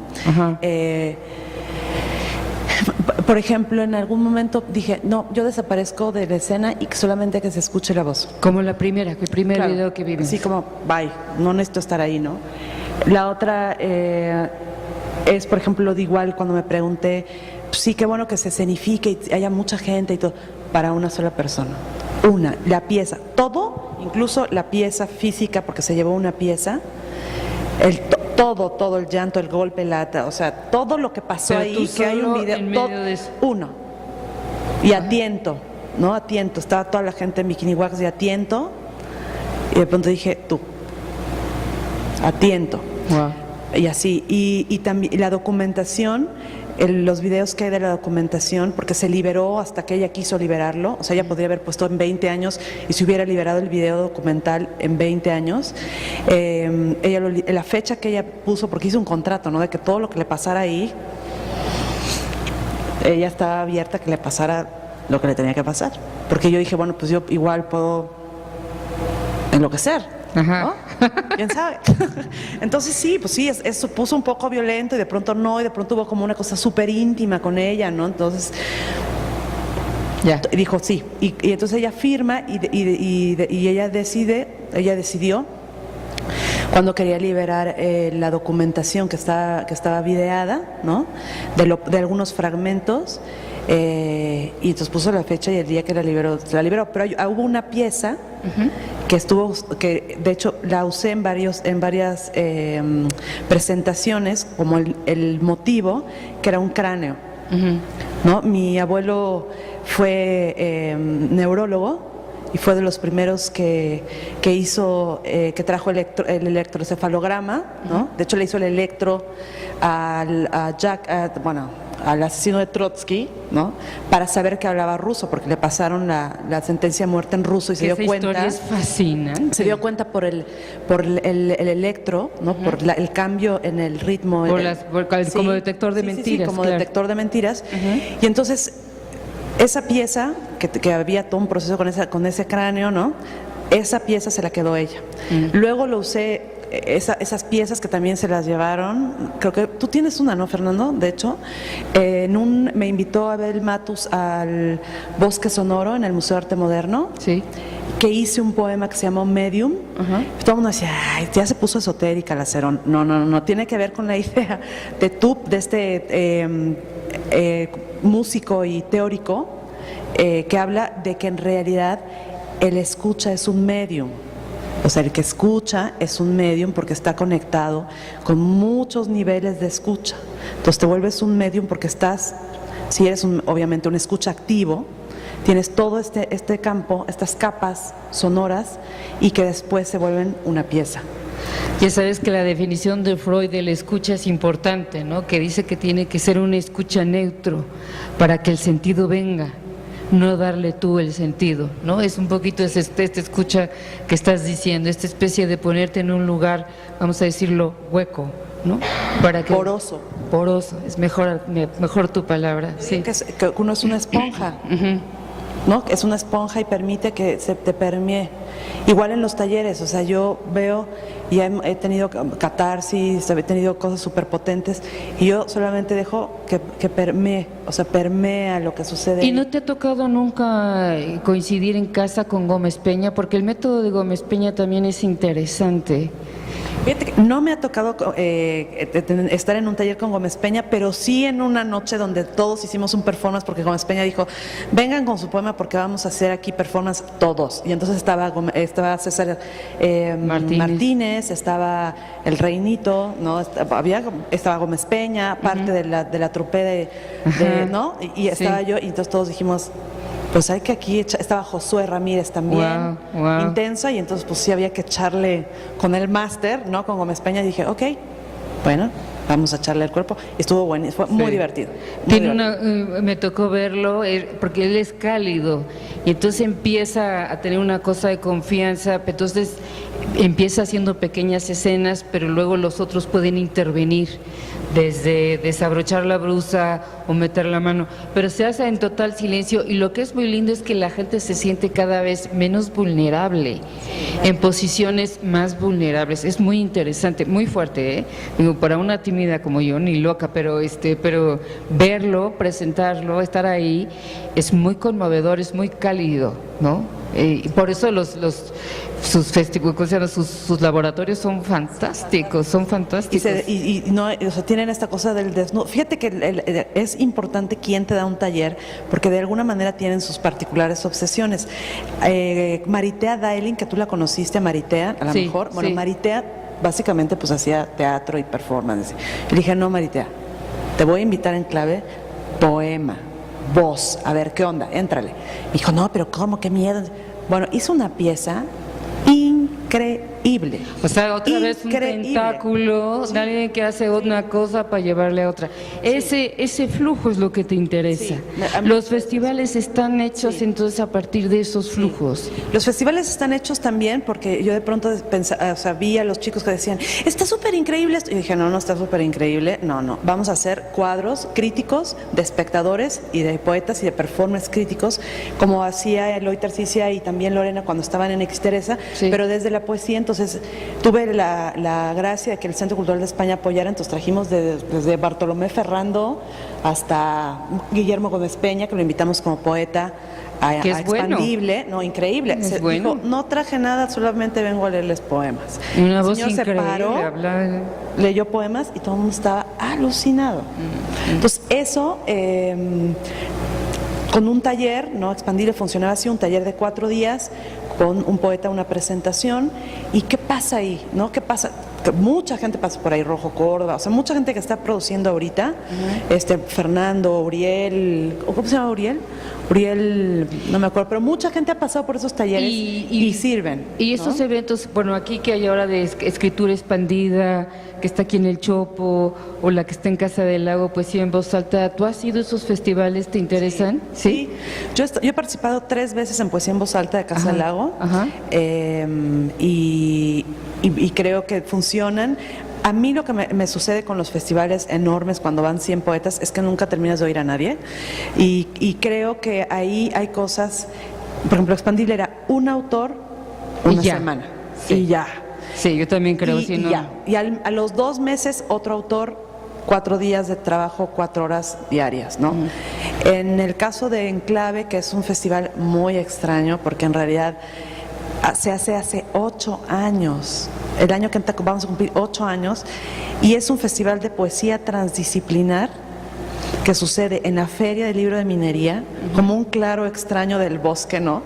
Por ejemplo, en algún momento dije, no, yo desaparezco de la escena y solamente que se escuche la voz. Como el primer Claro, video que vimos. así como, bye, no necesito estar ahí, ¿no? La otra es, por ejemplo, de igual cuando me pregunté, sí, qué bueno que se escenifique y haya mucha gente y todo, para una sola persona. La pieza, todo, incluso la pieza física, porque se llevó una pieza, todo el llanto, el golpe, o sea, todo lo que pasó Pero ahí, tú que hay un solo video, en medio de eso. uno. Y a tiento, ¿no? A tiento, estaba toda la gente en Bikini Wax y a tiento, y de pronto dije, tú, a tiento. Wow. Y así, y también la documentación, los videos que hay de la documentación, porque se liberó hasta que ella quiso liberarlo, o sea, ella podría haber puesto en 20 años y se hubiera liberado el video documental en 20 años. La fecha que ella puso, porque hizo un contrato, ¿no? De que todo lo que le pasara ahí, ella estaba abierta a que le pasara lo que le tenía que pasar. Porque yo dije, bueno, pues yo igual puedo enloquecer. Ajá. ¿No? ¿Quién sabe? Entonces sí, pues sí, eso puso un poco violento y de pronto no, y de pronto hubo como una cosa súper íntima con ella, ¿no? Entonces Ya. dijo sí, y entonces ella firma y ella decidió cuando quería liberar la documentación que estaba videada, ¿no? De algunos fragmentos. Y entonces puso la fecha y el día que la liberó. Pero hubo una pieza que de hecho la usé en varias presentaciones como el motivo, que era un cráneo. ¿No? Mi abuelo fue neurólogo y fue de los primeros que hizo, que trajo el electrocefalograma, ¿no? De hecho le hizo el electro al asesino de Trotsky, ¿no? Para saber que hablaba ruso, porque le pasaron la sentencia de muerte en ruso y se dio cuenta. Esa historia es fascinante. Se dio cuenta por el electro, ¿no? Por el cambio en el ritmo. Como detector de mentiras. Como claro. detector de mentiras. Y entonces, esa pieza, que había todo un proceso con ese cráneo, ¿no? Esa pieza se la quedó ella. Luego lo usé. Esas piezas que también se las llevaron, creo que tú tienes una, ¿no, Fernando? De hecho, me invitó Abel Matus al Bosque Sonoro en el Museo de Arte Moderno, Sí. que hice un poema que se llamó Medium. Todo el mundo decía, ay, ya se puso esotérica la Cerón. No, tiene que ver con la idea de este músico y teórico que habla de que en realidad el escucha es un medium. O sea, el que escucha es un medium porque está conectado con muchos niveles de escucha. Entonces te vuelves un medium porque si eres obviamente un escucha activo, tienes todo este campo, estas capas sonoras y que después se vuelven una pieza. Ya sabes que la definición de Freud de la escucha es importante, ¿no? Que dice que tiene que ser un escucha neutro para que el sentido venga. No darle tú el sentido, ¿no? Es un poquito esta escucha que estás diciendo, esta especie de ponerte en un lugar, vamos a decirlo, hueco, ¿no? Para que, poroso, es mejor tu palabra. Sí. Que uno es una esponja, ¿no? Es una esponja y permite que se te permee. Igual en los talleres, o sea, yo veo y he tenido catarsis, he tenido cosas súper potentes y yo solamente dejo que permee, o sea, permea lo que sucede. ¿Y no te ha tocado nunca coincidir en casa con Gómez Peña? Porque el método de Gómez Peña también es interesante. Fíjate que no me ha tocado estar en un taller con Gómez Peña, pero sí en una noche donde todos hicimos un performance, porque Gómez Peña dijo, vengan con su poema porque vamos a hacer aquí performance todos. Y entonces estaba César Martínez, estaba el Reinito, ¿no? Estaba Gómez Peña, parte de la trupe ¿no? Y estaba yo, y entonces todos dijimos, pues hay que aquí estaba Josué Ramírez también, wow. intensa, y entonces pues sí había que echarle con el máster, ¿no? Con Gómez Peña, y dije, ok, bueno, vamos a echarle el cuerpo. Estuvo bueno, fue muy divertido. Me tocó verlo porque él es cálido y entonces empieza a tener una cosa de confianza, entonces empieza haciendo pequeñas escenas, pero luego los otros pueden intervenir desde desabrochar la blusa o meter la mano, pero se hace en total silencio y lo que es muy lindo es que la gente se siente cada vez menos vulnerable, en posiciones más vulnerables. Es muy interesante, muy fuerte, ¿eh? Digo, para una tímida como yo, ni loca, pero verlo, presentarlo, estar ahí, es muy conmovedor, es muy cálido, ¿no? Y por eso sus laboratorios son fantásticos, son fantásticos. Y no, o sea, tienen esta cosa del desnudo. Fíjate que es importante quién te da un taller, porque de alguna manera tienen sus particulares obsesiones. Maritea Dailing, que tú la conociste, Maritea, a lo Sí, mejor. Bueno, sí. Maritea básicamente pues hacía teatro y performance. Y le dije, no, Maritea, te voy a invitar en clave poema, voz, a ver qué onda, éntrale. Me dijo, no, pero ¿cómo? Qué miedo. Bueno, hizo una pieza increíble. O sea, otra vez un Increíble. tentáculo de alguien que hace una cosa para llevarle a otra. Ese flujo es lo que te interesa. Sí. A mí- Los festivales están hechos Sí. entonces a partir de esos flujos. Los festivales están hechos también porque yo de pronto vi a los chicos que decían, está súper increíble esto. Y dije, no está súper increíble. No, vamos a hacer cuadros críticos de espectadores y de poetas y de performers críticos, como hacía Eloy Tarcisia y también Lorena cuando estaban en X Teresa, Sí. pero desde la poesía. Entonces tuve la gracia de que el Centro Cultural de España apoyara, entonces trajimos desde Bartolomé Ferrando hasta Guillermo Gómez Peña, que lo invitamos como poeta Que a es bueno. Expandible, no, increíble. Es Se bueno. dijo, no traje nada, solamente vengo a leerles poemas. Una El voz señor se increíble, paró, habla- leyó poemas y todo el mundo estaba alucinado. Entonces eso, con un taller, ¿no? Expandible funcionaba así, un taller de 4 días, con un poeta, una presentación. ¿Y qué pasa ahí? ¿No? ¿Qué pasa? Que mucha gente pasa por ahí, Rojo Córdoba, o sea, mucha gente que está produciendo ahorita, Fernando, Uriel, ¿cómo se llama Uriel? Uriel, no me acuerdo, pero mucha gente ha pasado por esos talleres y sirven. Y ¿no? esos eventos, bueno, aquí que hay ahora de escritura expandida, que está aquí en el Chopo, o la que está en Casa del Lago, poesía en voz alta, ¿tú has ido a esos festivales? ¿Te interesan? Sí. Yo he participado 3 veces en Poesía en Voz Alta de Casa Ajá, del Lago, ajá. y creo que funcionan. A mí lo que me sucede con los festivales enormes cuando van 100 poetas es que nunca terminas de oír a nadie, y creo que ahí hay cosas, por ejemplo, Expandible era un autor, Y una ya. semana, Sí. y ya. Sí, yo también creo, Y, si y no. ya. Y a los 2 meses otro autor, 4 días de trabajo, 4 horas diarias, ¿no? En el caso de Enclave, que es un festival muy extraño, porque en realidad se hace 8 años. El año que entra vamos a cumplir 8 años, y es un festival de poesía transdisciplinar que sucede en la Feria del Libro de Minería, como un claro extraño del bosque, ¿no?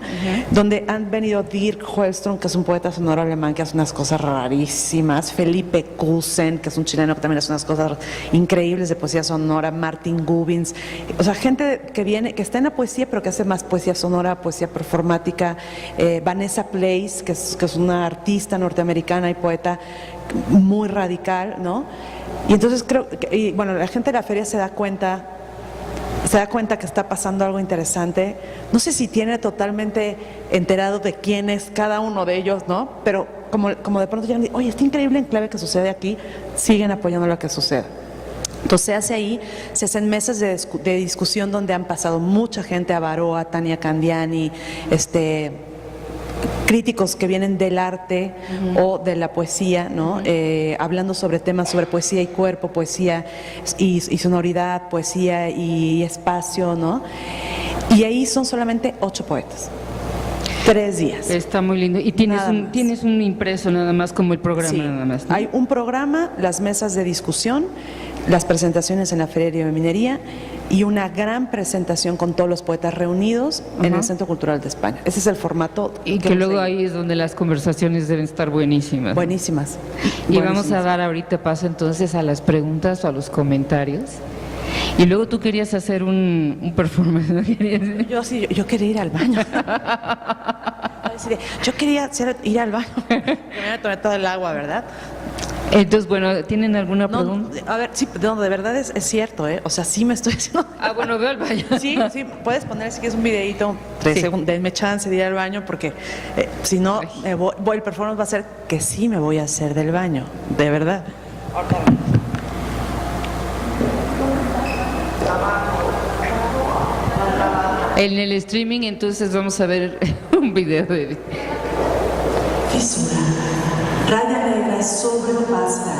Donde han venido Dirk Hoelström, que es un poeta sonoro alemán que hace unas cosas rarísimas, Felipe Kusen, que es un chileno que también hace unas cosas increíbles de poesía sonora, Martin Gubins, o sea, gente que viene, que está en la poesía, pero que hace más poesía sonora, poesía performática, Vanessa Place, que es una artista norteamericana y poeta muy radical, ¿no? Y entonces creo que, y bueno, la gente de la feria se da cuenta que está pasando algo interesante. No sé si tiene totalmente enterado de quién es cada uno de ellos, ¿no? Pero como de pronto llegan y dicen, oye, está increíble Enclave que sucede aquí, siguen apoyando lo que sucede. Entonces se hace ahí, se hacen mesas de discusión donde han pasado mucha gente, Avaroa, Tania Candiani, críticos que vienen del arte o de la poesía, ¿no? Hablando sobre temas sobre poesía y cuerpo, poesía y sonoridad, poesía y espacio, ¿no? Y ahí son solamente 8 poetas, 3 días. Está muy lindo. Y tienes Nada más. tienes un impreso nada más, como el programa Sí, nada más, ¿no? hay un programa, las mesas de discusión, las presentaciones en la Feria de Minería y una gran presentación con todos los poetas reunidos en el Centro Cultural de España. Ese es el formato. Y que hemos luego seguido. ahí es donde las conversaciones deben estar buenísimas. Buenísimas. Y vamos a Buenísimas. dar ahorita paso entonces a las preguntas o a los comentarios. Y luego tú querías hacer un performance, ¿no? Yo quería ir al baño. Yo quería ir al baño. Primero tomé todo el agua, ¿verdad? Entonces, bueno, ¿tienen alguna No, pregunta? a ver, sí, no, de verdad es cierto, ¿eh? O sea, sí me estoy haciendo. Ah, bueno, veo al baño. Sí, puedes poner si quieres un videito, 3 Sí. segundos, denme chance de ir al baño, porque si no, el performance va a ser que sí me voy a hacer del baño, de verdad. En el streaming, entonces vamos a ver un video de... Fisura. Raya negra sobre opaca.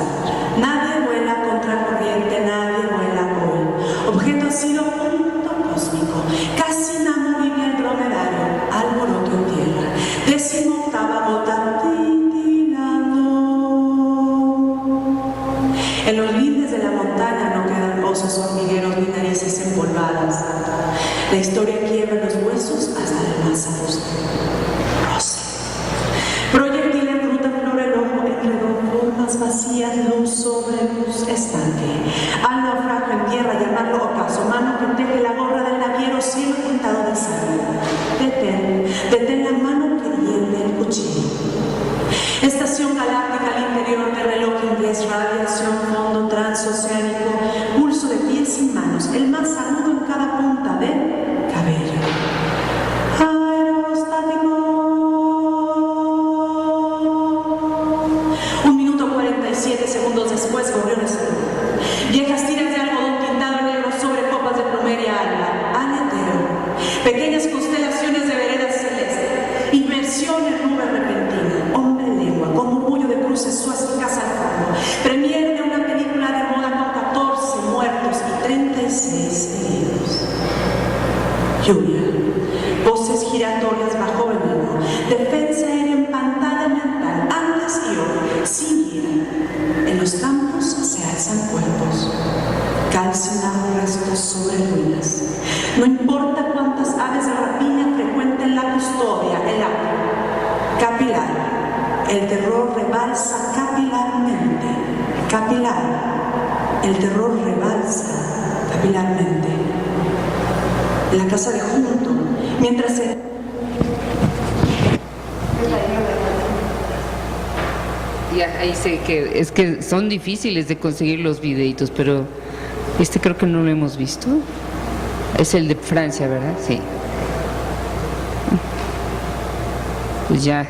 Nadie vuela contra contracorriente, nadie vuela hoy. Objeto ha sido punto cósmico, casi inamovible el dromedario, alboroto en tierra, 18ª gota titilando. En los lindes de la montaña no quedan osos hormigueros ni narices empolvadas. La historia quiebra los huesos hasta el más adusto. Roce. Proyectil en ruta, flor el ojo, formas vacías, luz sobre luz, estanque. Al naufragio en tierra, llamarlo ocaso, mano que teje la gorra del naviero, cielo pintado de sangre. Detén la mano que hiende el cuchillo. Estación galáctica al interior del reloj inglés, radiación, fondo transoceánico, pulso de pies sin manos, el más agudo en cada punta del cabello. Aerostático. 1 minuto 47 segundos después, gorriones. Viejas tiras de algodón pintado en negro sobre copas de plumeria alba, aletero. Pequeñas constelaciones de veredas celestes. Inmersión en nube repentina. Hombre lengua, con murmullo de cruces suásticas al fondo. Premier de una película de moda con 14 muertos y 36 heridos. Lluvia. Voces giratorias bajo veneno. Defensa aérea en pantalla mental. Antes y hoy, sin guía. En los campos se alzan cuerpos. Calcinados restos sobre ruinas. No importa cuántas aves de rapiña frecuenten la custodia, el agua. Capilar. El terror rebalsa capilarmente. Capilar. El terror rebalsa capilarmente. En la casa de junto, mientras se... Ya, ahí sé que es que son difíciles de conseguir los videitos, pero este creo que no lo hemos visto. Es el de Francia, ¿verdad? Sí. Pues ya,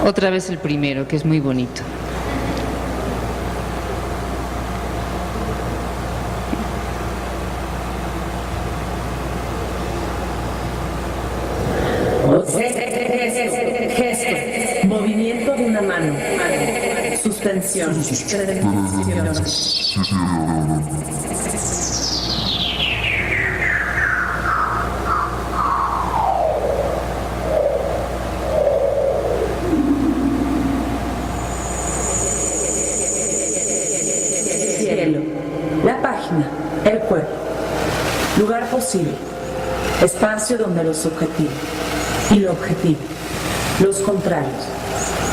otra vez el primero, que es muy bonito. Gesto, movimiento de una mano, suspensión, cielo, la página, el cuerpo, lugar posible, espacio donde los objetivos y lo objetivo, los contrarios,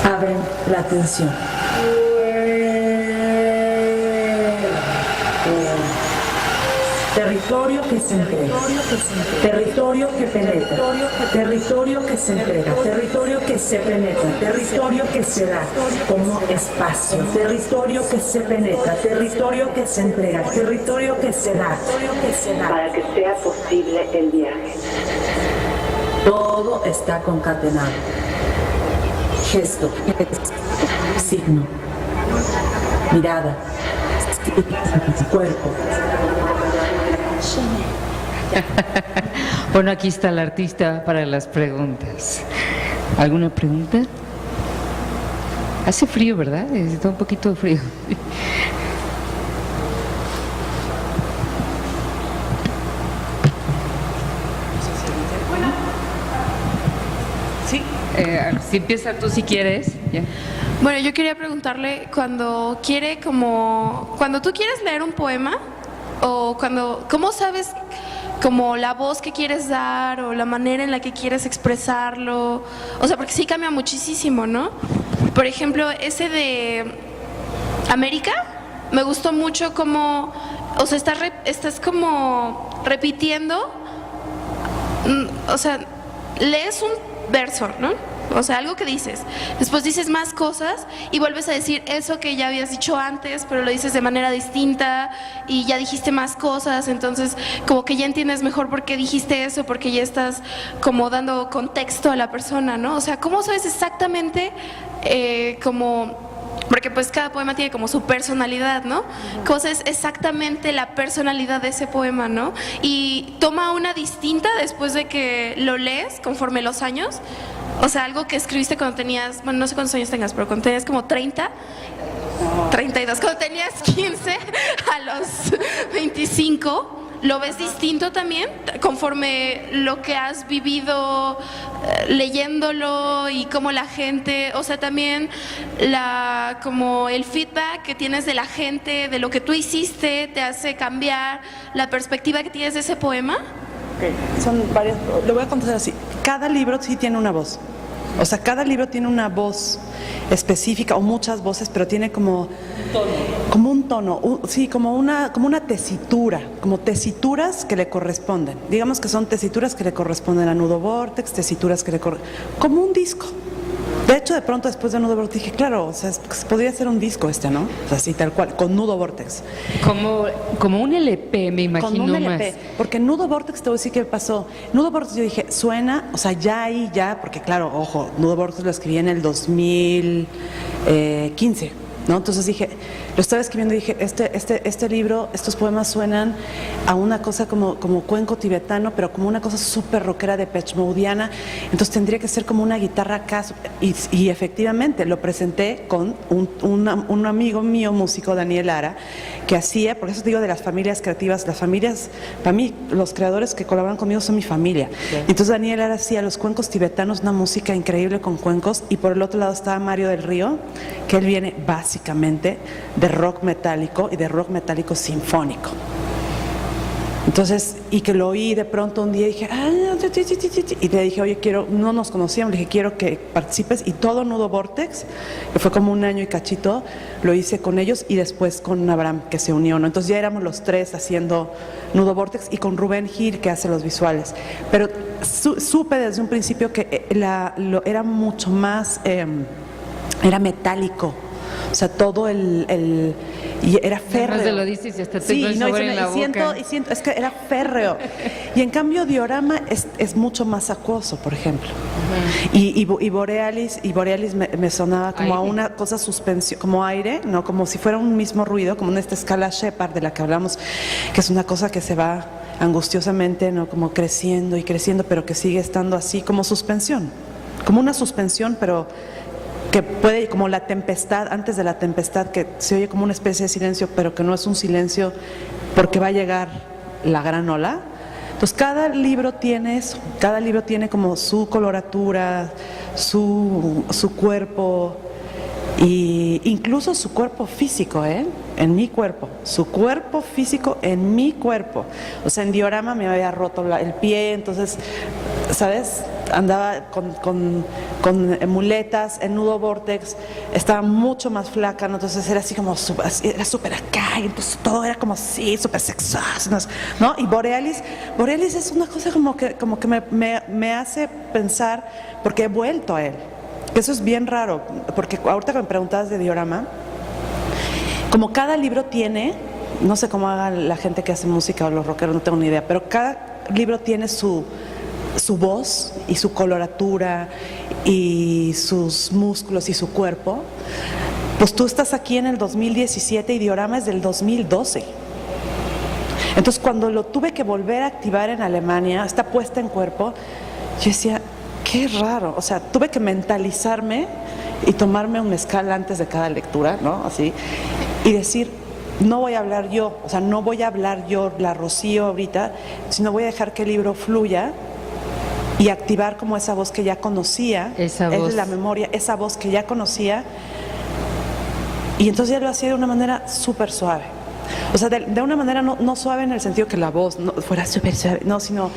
abren la atención. Territorio que se entrega, territorio que penetra, territorio que se entrega, territorio que se penetra, territorio que se da como espacio, territorio que se penetra, territorio que se entrega, territorio que se da, para que sea posible el viaje. Todo está concatenado. Gesto, signo, mirada, cuerpo. Bueno, aquí está el artista para las preguntas. ¿Alguna pregunta? Hace frío, ¿verdad? Está un poquito frío. Sí, si empiezas tú si quieres. Ya. Bueno, yo quería preguntarle cuando tú quieres leer un poema o ¿cómo sabes como la voz que quieres dar o la manera en la que quieres expresarlo? O sea, porque sí cambia muchísimo, ¿no? Por ejemplo, ese de América, me gustó mucho como, o sea, estás como repitiendo, o sea, lees un verso, ¿no? O sea, algo que dices, después dices más cosas y vuelves a decir eso que ya habías dicho antes, pero lo dices de manera distinta y ya dijiste más cosas, entonces como que ya entiendes mejor por qué dijiste eso, porque ya estás como dando contexto a la persona, ¿no? O sea, ¿cómo sabes exactamente porque pues cada poema tiene como su personalidad, ¿no? ¿Cómo sabes exactamente la personalidad de ese poema, ¿no? Y toma una distinta después de que lo lees conforme los años. O sea, algo que escribiste cuando tenías, bueno, no sé cuántos años tengas, pero cuando tenías como 30 32. Cuando tenías 15 a los 25, ¿lo ves distinto también? Conforme lo que has vivido leyéndolo y cómo la gente, o sea, también como el feedback que tienes de la gente, de lo que tú hiciste, te hace cambiar la perspectiva que tienes de ese poema. Son varias, lo voy a contestar así. Cada libro sí tiene una voz. O sea, cada libro tiene una voz específica o muchas voces, pero tiene como un tono, sí, como una tesitura, como tesituras que le corresponden. Digamos que son tesituras que le corresponden a Nudo Vortex, tesituras que le corresponden, como un disco. De hecho, de pronto después de Nudo Vortex dije, claro, o sea, podría ser un disco ¿no? O sea, así tal cual, con Nudo Vortex. Como un LP, me imagino. Con un LP, más. porque Nudo Vortex, te voy a decir qué pasó. Nudo Vortex yo dije, suena, o sea, ya, porque claro, ojo, Nudo Vortex lo escribí en el 2015, ¿no? Entonces dije, lo estaba escribiendo y dije, este libro, estos poemas suenan a una cosa como cuenco tibetano, pero como una cosa súper rockera de Depeche Modeana, entonces tendría que ser como una guitarra acá, y efectivamente lo presenté con un amigo mío, músico, Daniel Lara, que hacía, por eso te digo de las familias creativas, las familias, para mí, los creadores que colaboran conmigo son mi familia. Okay. Entonces Daniel Lara hacía los cuencos tibetanos, una música increíble con cuencos, y por el otro lado estaba Mario del Río, que él viene básicamente de rock metálico y de rock metálico sinfónico. Entonces, y que lo oí de pronto un día y dije, y le dije, oye, no nos conocíamos, le dije, quiero que participes, y todo Nudo Vortex, que fue como un año y cachito, lo hice con ellos y después con Abraham, que se unió, ¿no? Entonces ya éramos los tres haciendo Nudo Vortex y con Rubén Gil, que hace los visuales. Pero supe desde un principio que era mucho más, era metálico. O sea, todo y era férreo. Además de lo dices y hasta te sí, no, en la boca. Siento, es que era férreo. Y en cambio Diorama es mucho más acuoso, por ejemplo. Y Borealis me sonaba como aire. A una cosa suspensión, como aire, no, como si fuera un mismo ruido, como en esta escala Shepard de la que hablamos, que es una cosa que se va angustiosamente, no, como creciendo y creciendo, pero que sigue estando así como suspensión, como una suspensión, pero que puede, como la tempestad, antes de la tempestad, que se oye como una especie de silencio, pero que no es un silencio porque va a llegar la gran ola. Entonces cada libro tiene eso, cada libro tiene como su coloratura, su cuerpo, y incluso su cuerpo físico, en mi cuerpo, su cuerpo físico en mi cuerpo. O sea, en Diorama me había roto el pie, entonces, ¿sabes? Andaba con muletas, en Nudo Vortex, estaba mucho más flaca, ¿no? Entonces era así como, era súper acá, y entonces todo era como así, súper sexual, ¿no? Y Borealis es una cosa como que me hace pensar, porque he vuelto a él. Eso es bien raro, porque ahorita que me preguntabas de Diorama, como cada libro tiene, no sé cómo haga la gente que hace música o los rockeros, no tengo ni idea, pero cada libro tiene su voz y su coloratura y sus músculos y su cuerpo. Pues tú estás aquí en el 2017 y Diorama es del 2012. Entonces cuando lo tuve que volver a activar en Alemania, esta puesta en cuerpo, yo decía, qué raro, o sea, tuve que mentalizarme y tomarme un mezcal antes de cada lectura, ¿no? Así, y decir, no voy a hablar yo, o sea, no voy a hablar yo, la Rocío ahorita, sino voy a dejar que el libro fluya y activar como esa voz que ya conocía, esa voz. Es la memoria, esa voz que ya conocía, y entonces ya lo hacía de una manera súper suave. O sea, de una manera no suave en el sentido que la voz no fuera súper suave, no, sino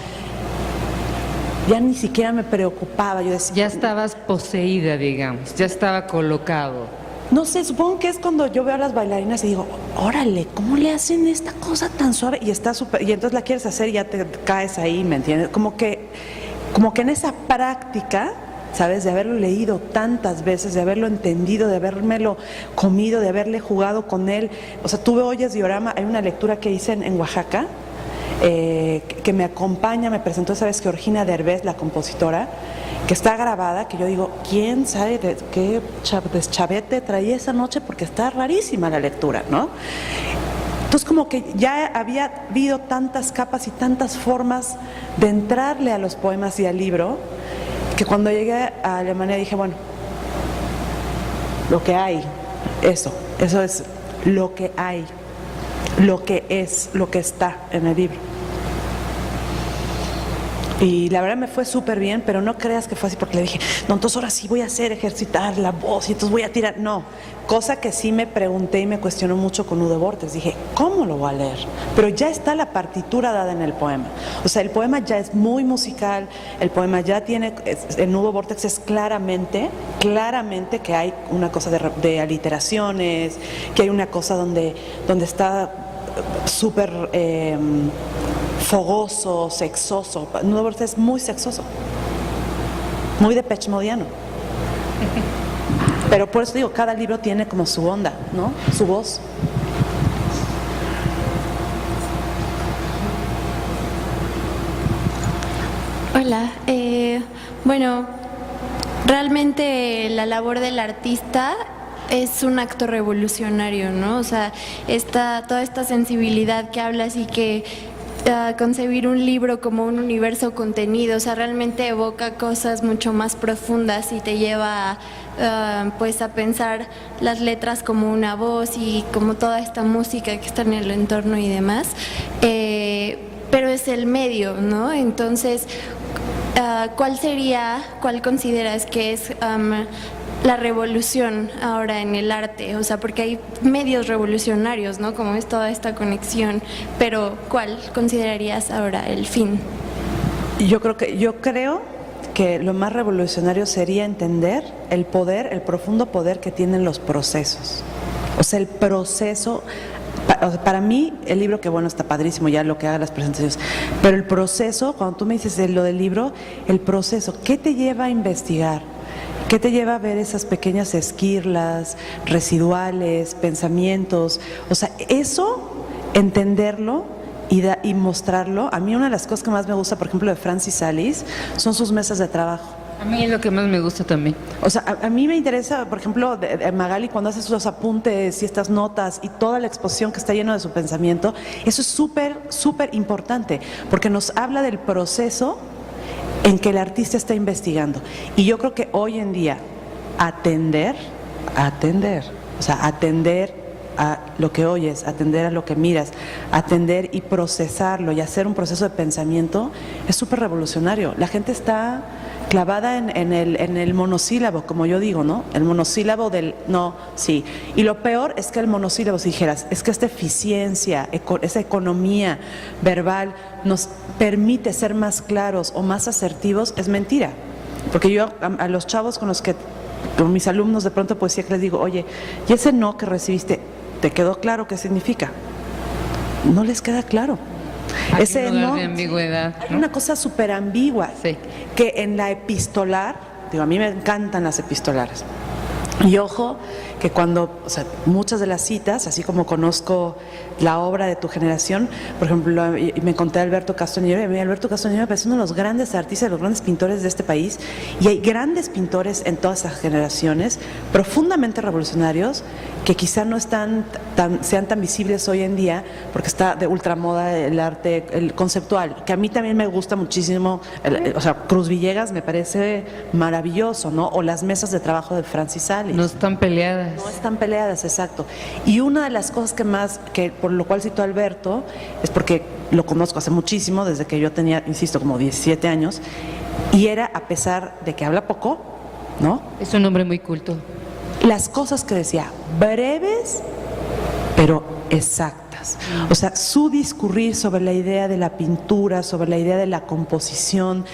ya ni siquiera me preocupaba. Yo decía, ya estabas poseída, digamos, ya estaba colocado. No sé, supongo que es cuando yo veo a las bailarinas y digo, órale, ¿cómo le hacen esta cosa tan suave? Y está súper, y entonces la quieres hacer y ya te caes ahí, ¿me entiendes? Como que en esa práctica, ¿sabes? De haberlo leído tantas veces, de haberlo entendido, de habérmelo comido, de haberle jugado con él. O sea, tú oyes Diorama, hay una lectura que hice en Oaxaca, que me acompaña, me presentó, ¿sabes? Georgina Derbez, la compositora, que está grabada, que yo digo, ¿quién sabe de qué deschavete traía esa noche? Porque está rarísima la lectura, ¿no? Entonces como que ya había habido tantas capas y tantas formas de entrarle a los poemas y al libro, que cuando llegué a Alemania dije, bueno, lo que hay, eso. Eso es lo que hay, lo que es, lo que está en el libro. Y la verdad me fue súper bien, pero no creas que fue así porque le dije, no, entonces ahora sí voy a hacer ejercitar la voz y entonces voy a tirar. No, cosa que sí me pregunté y me cuestionó mucho con Nudo Vortex. Dije, ¿cómo lo voy a leer? Pero ya está la partitura dada en el poema. O sea, el poema ya es muy musical, el poema ya tiene, el Nudo Vortex es claramente que hay una cosa de aliteraciones, que hay una cosa donde está súper fogoso, sexoso. Nudo Vortex es muy sexoso, muy Depeche Modiano. Pero por eso digo, cada libro tiene como su onda, ¿no? Su voz. Hola, bueno, realmente la labor del artista es un acto revolucionario, ¿no? O sea, toda esta sensibilidad que hablas y que concebir un libro como un universo contenido, o sea, realmente evoca cosas mucho más profundas y te lleva pues a pensar las letras como una voz y como toda esta música que está en el entorno y demás, pero es el medio, ¿no? Entonces, ¿cuál consideras que es la revolución ahora en el arte? O sea, porque hay medios revolucionarios, ¿no? Como es toda esta conexión, pero ¿cuál considerarías ahora el fin? Yo creo que lo más revolucionario sería entender el profundo poder que tienen los procesos. O sea, el proceso. Para mí, el libro, que bueno, está padrísimo ya lo que haga las presentaciones, pero el proceso, cuando tú me dices lo del libro, el proceso, ¿qué te lleva a investigar? ¿Qué te lleva a ver esas pequeñas esquirlas, residuales, pensamientos? O sea, eso, entenderlo y mostrarlo. A mí una de las cosas que más me gusta, por ejemplo, de Francis Alice, son sus mesas de trabajo. A mí es lo que más me gusta también. O sea, a mí me interesa, por ejemplo, de Magali, cuando hace sus apuntes y estas notas y toda la exposición que está lleno de su pensamiento, eso es súper, súper importante, porque nos habla del proceso en que el artista está investigando. Y yo creo que hoy en día atender a lo que oyes, atender a lo que miras, atender y procesarlo y hacer un proceso de pensamiento es súper revolucionario. La gente está clavada en el monosílabo, como yo digo, ¿no? El monosílabo del no, sí. Y lo peor es que el monosílabo, si dijeras, es que esta eficiencia, esa economía verbal nos permite ser más claros o más asertivos, es mentira. Porque yo a los chavos con mis alumnos de pronto poesía, que les digo, oye, ¿y ese no que recibiste, te quedó claro qué significa? No les queda claro. Hay Ese un lugar no, de ambigüedad, hay ¿no? una cosa súper ambigua, Sí. que en la epistolar, digo, a mí me encantan las epistolares. Y ojo, que cuando, o sea, muchas de las citas, así como conozco la obra de tu generación, por ejemplo, me conté a Alberto Castañeda, y a mí Alberto Castañeda me parece uno de los grandes artistas, de los grandes pintores de este país, y hay grandes pintores en todas esas generaciones, profundamente revolucionarios, que quizá no sean tan visibles hoy en día, porque está de ultramoda el arte, el conceptual, que a mí también me gusta muchísimo, o sea, Cruz Villegas me parece maravilloso, ¿no? O las mesas de trabajo de Francis Alice. No están peleadas. No están peleadas, exacto. Y una de las cosas que por lo cual cito a Alberto, es porque lo conozco hace muchísimo, desde que yo tenía, insisto, como 17 años, y era, a pesar de que habla poco, ¿no? Es un hombre muy culto. Las cosas que decía, breves, pero exactas. O sea, su discurrir sobre la idea de la pintura, sobre la idea de la composición,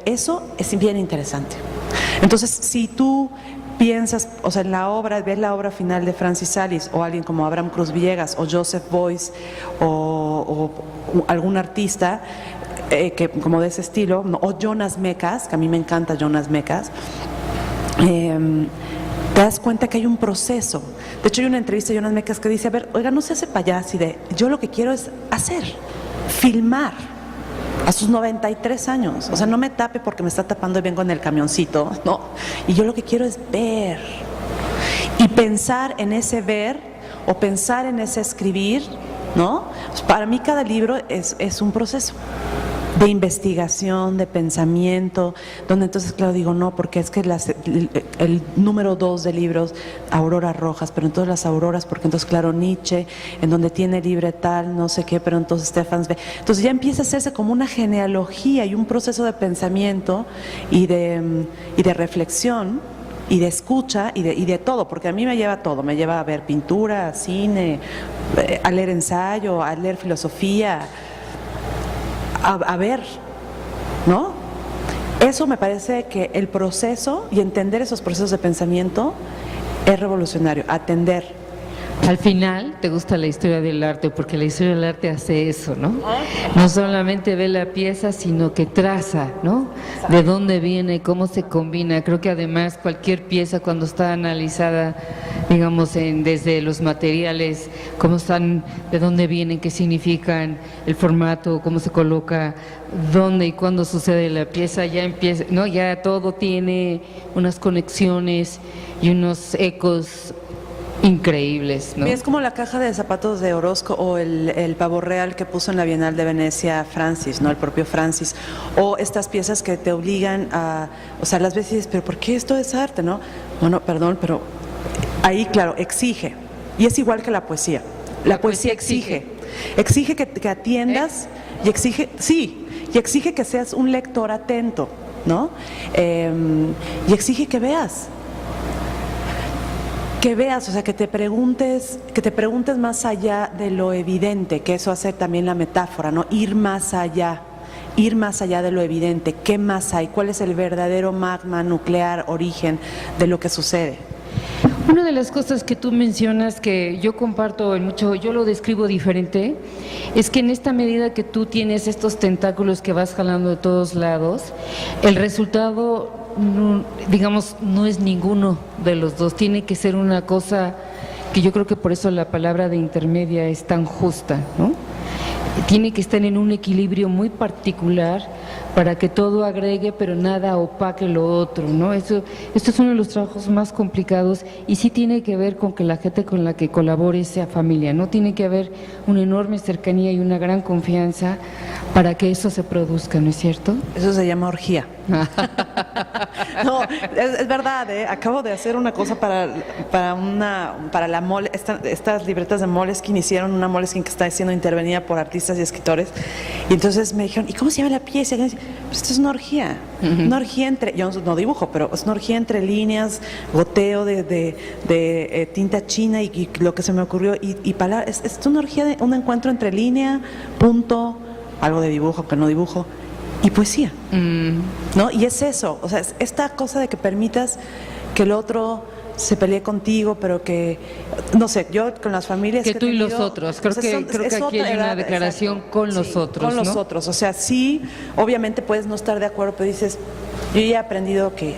eso es bien interesante. Entonces, si tú piensas, o sea, ves la obra final de Francis Alice, o alguien como Abraham Cruz Villegas, o Joseph Beuys, o algún artista que como de ese estilo, o Jonas Mekas, que a mí me encanta Jonas Mekas, te das cuenta que hay un proceso. De hecho, hay una entrevista de Jonas Mekas que dice, a ver, oiga, no se hace payaso, yo lo que quiero es hacer, filmar. A sus 93 años, o sea, no me tape porque me está tapando y vengo en el camioncito, no. Y yo lo que quiero es ver. Y pensar en ese ver o pensar en ese escribir, ¿no? Para mí cada libro es un proceso. de investigación, de pensamiento, donde entonces, claro, digo, no, porque es que el número 2 de libros, auroras rojas, pero entonces las auroras, porque entonces, claro, Nietzsche, en donde tiene libre tal, no sé qué, pero entonces Stefan Zweig. Entonces ya empieza a hacerse como una genealogía y un proceso de pensamiento y de reflexión y de escucha y de todo, porque a mí me lleva todo, me lleva a ver pintura, cine, a leer ensayo, a leer filosofía, a ver, ¿no? Eso me parece que el proceso y entender esos procesos de pensamiento es revolucionario, atender. Al final te gusta la historia del arte, porque la historia del arte hace eso, ¿no? No solamente ve la pieza, sino que traza, ¿no? De dónde viene, cómo se combina. Creo que además cualquier pieza cuando está analizada, digamos, desde los materiales, cómo están, de dónde vienen, qué significan, el formato, cómo se coloca, dónde y cuándo sucede la pieza, ya empieza, ¿no? Ya todo tiene unas conexiones y unos ecos increíbles, ¿no? Es como la caja de zapatos de Orozco o el pavo real que puso en la Bienal de Venecia Francis, ¿no? El propio Francis. O estas piezas que te obligan a, o sea, las veces dices, pero ¿por qué esto es arte, no? Bueno, perdón, pero ahí, claro, exige. Y es igual que la poesía. La poesía exige. Exige que atiendas y exige, sí, y exige que seas un lector atento, ¿no? Y exige que veas, o sea, que te preguntes más allá de lo evidente, que eso hace también la metáfora, ¿no? Ir más allá de lo evidente. ¿Qué más hay? ¿Cuál es el verdadero magma nuclear, origen de lo que sucede? Una de las cosas que tú mencionas que yo comparto en mucho, yo lo describo diferente, es que en esta medida que tú tienes estos tentáculos que vas jalando de todos lados, el resultado, digamos, no es ninguno de los dos, tiene que ser una cosa que yo creo que por eso la palabra de intermedia es tan justa, ¿no? Tiene que estar en un equilibrio muy particular para que todo agregue, pero nada opaque lo otro, ¿no? Esto es uno de los trabajos más complicados y sí tiene que ver con que la gente con la que colabore sea familia, ¿no? Tiene que haber una enorme cercanía y una gran confianza para que eso se produzca, ¿no es cierto? Eso se llama orgía. No, es verdad, ¿eh? Acabo de hacer una cosa para la Mole, estas libretas de Moleskine, hicieron una Moleskine que está siendo intervenida por artistas y escritores, y entonces me dijeron, ¿y cómo se llama la pieza? Pues esto es una orgía, una orgía entre, yo no dibujo, pero es una orgía entre líneas, goteo de tinta china y lo que se me ocurrió, y palabras, es una orgía, de un encuentro entre línea, punto, algo de dibujo, que no dibujo, y poesía, ¿no? Y es eso, o sea, es esta cosa de que permitas que el otro se pelee contigo, pero que, no sé, yo con las familias que tú y los otros, creo que aquí hay una declaración con los otros, con los otros, o sea, sí, obviamente puedes no estar de acuerdo, pero dices, yo ya he aprendido que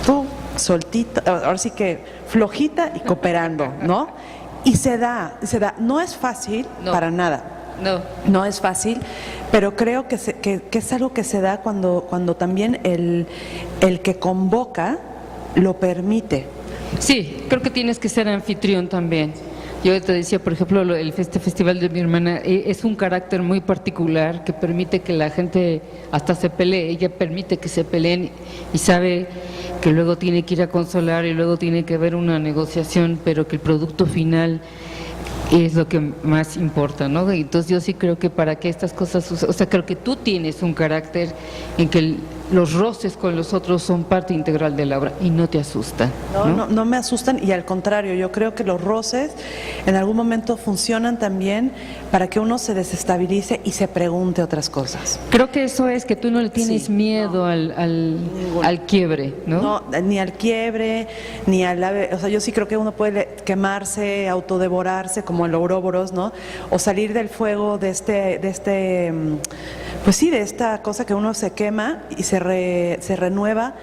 tú, soltita, ahora sí que flojita y cooperando, ¿no? Y se da, no es fácil para nada. No es fácil, pero creo que es algo que se da cuando también el que convoca lo permite. Sí, creo que tienes que ser anfitrión también. Yo te decía, por ejemplo, este festival de mi hermana es un carácter muy particular que permite que la gente hasta se pelee. Ella permite que se peleen y sabe que luego tiene que ir a consolar y luego tiene que haber una negociación, pero que el producto final es lo que más importa, ¿no? Entonces yo sí creo que para que estas cosas sucedan, o sea, creo que tú tienes un carácter en que los roces con los otros son parte integral de la obra y no te asustan, ¿no? No me asustan, y al contrario, yo creo que los roces en algún momento funcionan también para que uno se desestabilice y se pregunte otras cosas. Creo que eso es, que tú no le tienes miedo al quiebre, ¿no? No, ni al quiebre, ni o sea, yo sí creo que uno puede quemarse, autodevorarse como el Ouroboros, ¿no? O salir del fuego de pues sí, de esta cosa que uno se quema y se renueva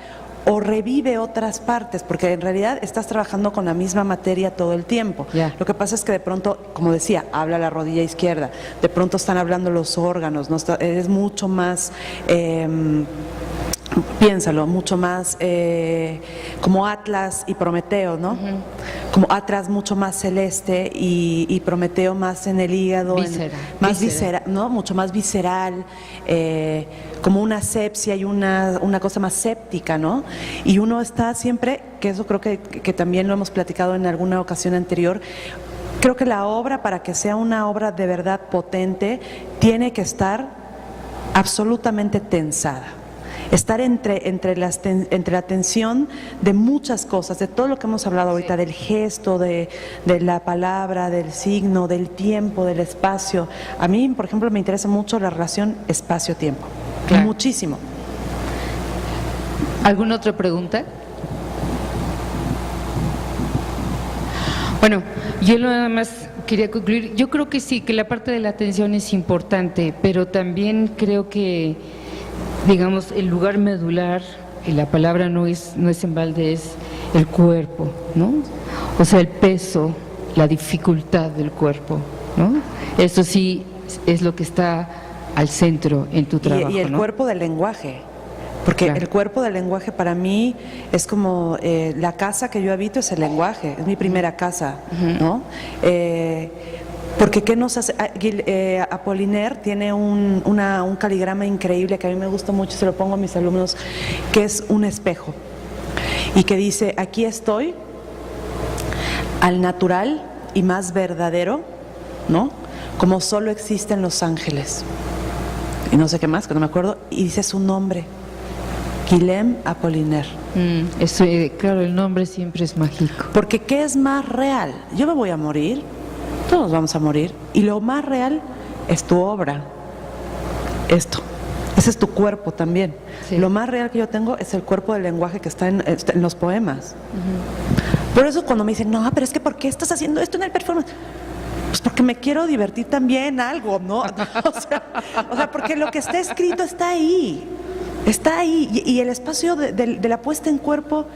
o revive otras partes, porque en realidad estás trabajando con la misma materia todo el tiempo. Lo que pasa es que de pronto, como decía, habla la rodilla izquierda, de pronto están hablando los órganos, ¿no? Es mucho más piénsalo, mucho más como Atlas y Prometeo, ¿no? Como Atlas mucho más celeste y Prometeo más en el hígado, más visceral, ¿no? Mucho más visceral, como una asepsia y una cosa más séptica, ¿no? Y uno está siempre, que eso creo que también lo hemos platicado en alguna ocasión anterior. Creo que la obra, para que sea una obra de verdad potente, tiene que estar absolutamente tensada. Estar entre la tensión de muchas cosas, de todo lo que hemos hablado ahorita, del gesto, de la palabra, del signo, del tiempo, del espacio. A mí, por ejemplo, me interesa mucho la relación espacio-tiempo. Claro. Muchísimo. ¿Alguna otra pregunta? Bueno, yo nada más quería concluir. Yo creo que sí, que la parte de la atención es importante, pero también creo que, digamos, el lugar medular, y la palabra no es en balde, es el cuerpo, ¿no? O sea, el peso, la dificultad del cuerpo, ¿no? Eso sí es lo que está al centro en tu trabajo, y el ¿no? Cuerpo del lenguaje. Porque claro, el cuerpo del lenguaje para mí es como la casa que yo habito es el lenguaje, es mi primera casa, ¿no? Porque ¿qué nos hace? Apollinaire tiene un caligrama increíble que a mí me gusta mucho, se lo pongo a mis alumnos, que es un espejo y que dice: aquí estoy, al natural y más verdadero, ¿no? Como solo existen los ángeles. Y no sé qué más, que no me acuerdo, y dice su nombre. Guillaume Apollinaire. Eso, claro, el nombre siempre es mágico. Porque ¿qué es más real? Yo me voy a morir, todos vamos a morir, y lo más real es tu obra. Esto, ese es tu cuerpo también. Sí. Lo más real que yo tengo es el cuerpo del lenguaje que está en los poemas. Por eso cuando me dicen, no, pero es que ¿por qué estás haciendo esto en el performance? Pues porque me quiero divertir también algo, ¿no? O sea, porque lo que está escrito está ahí. Está ahí, y el espacio de la puesta en cuerpo,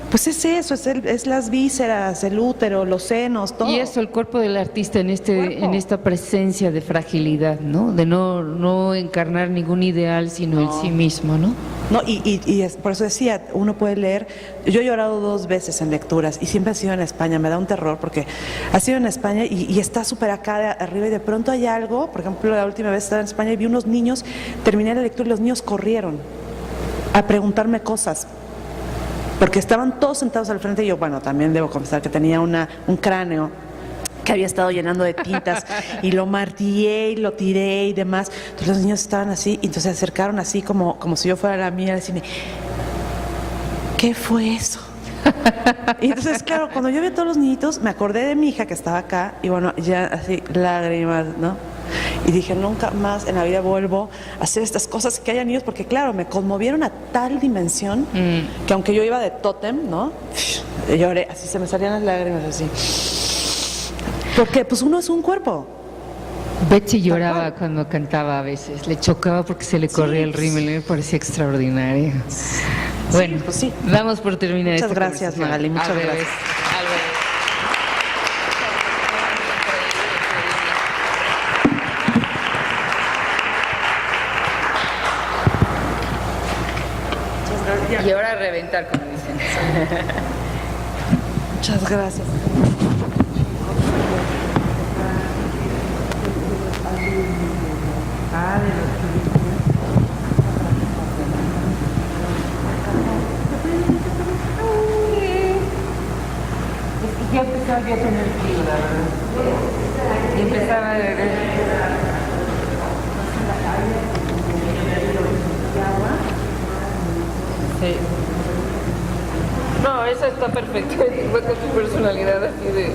pues es eso, es las vísceras, el útero, los senos, todo. Y eso, el cuerpo del artista en esta presencia de fragilidad, ¿no? De no encarnar ningún ideal, sino el sí mismo, ¿no? No, por eso decía, uno puede leer. Yo he llorado 2 veces en lecturas y siempre ha sido en España. Me da un terror porque ha sido en España y está súper acá de arriba y de pronto hay algo. Por ejemplo, la última vez estaba en España y vi unos niños, terminé la lectura y los niños corrieron a preguntarme cosas, porque estaban todos sentados al frente y yo, bueno, también debo confesar que tenía un cráneo que había estado llenando de tintas y lo martillé y lo tiré y demás. Entonces los niños estaban así y entonces se acercaron así como si yo fuera la mía a decirme, ¿qué fue eso? Y entonces, claro, cuando yo vi a todos los niñitos, me acordé de mi hija que estaba acá y bueno, ya así, lágrimas, ¿no? Y dije, nunca más en la vida vuelvo a hacer estas cosas que hayan niños, porque claro, me conmovieron a tal dimensión que aunque yo iba de tótem, ¿no? Lloré, así se me salían las lágrimas así. Porque pues uno es un cuerpo. Betsy lloraba cuando cantaba a veces, le chocaba porque se le corría el rímel, me parecía extraordinario. Bueno, pues sí. Vamos por terminar. Muchas gracias, Magali, muchas gracias. Y ahora a reventar, como dicen. Muchas gracias. Ya empezaba yo a tener frío, la verdad. Y empezaba a sí. No, esa está perfecta. Igual con tu personalidad así de...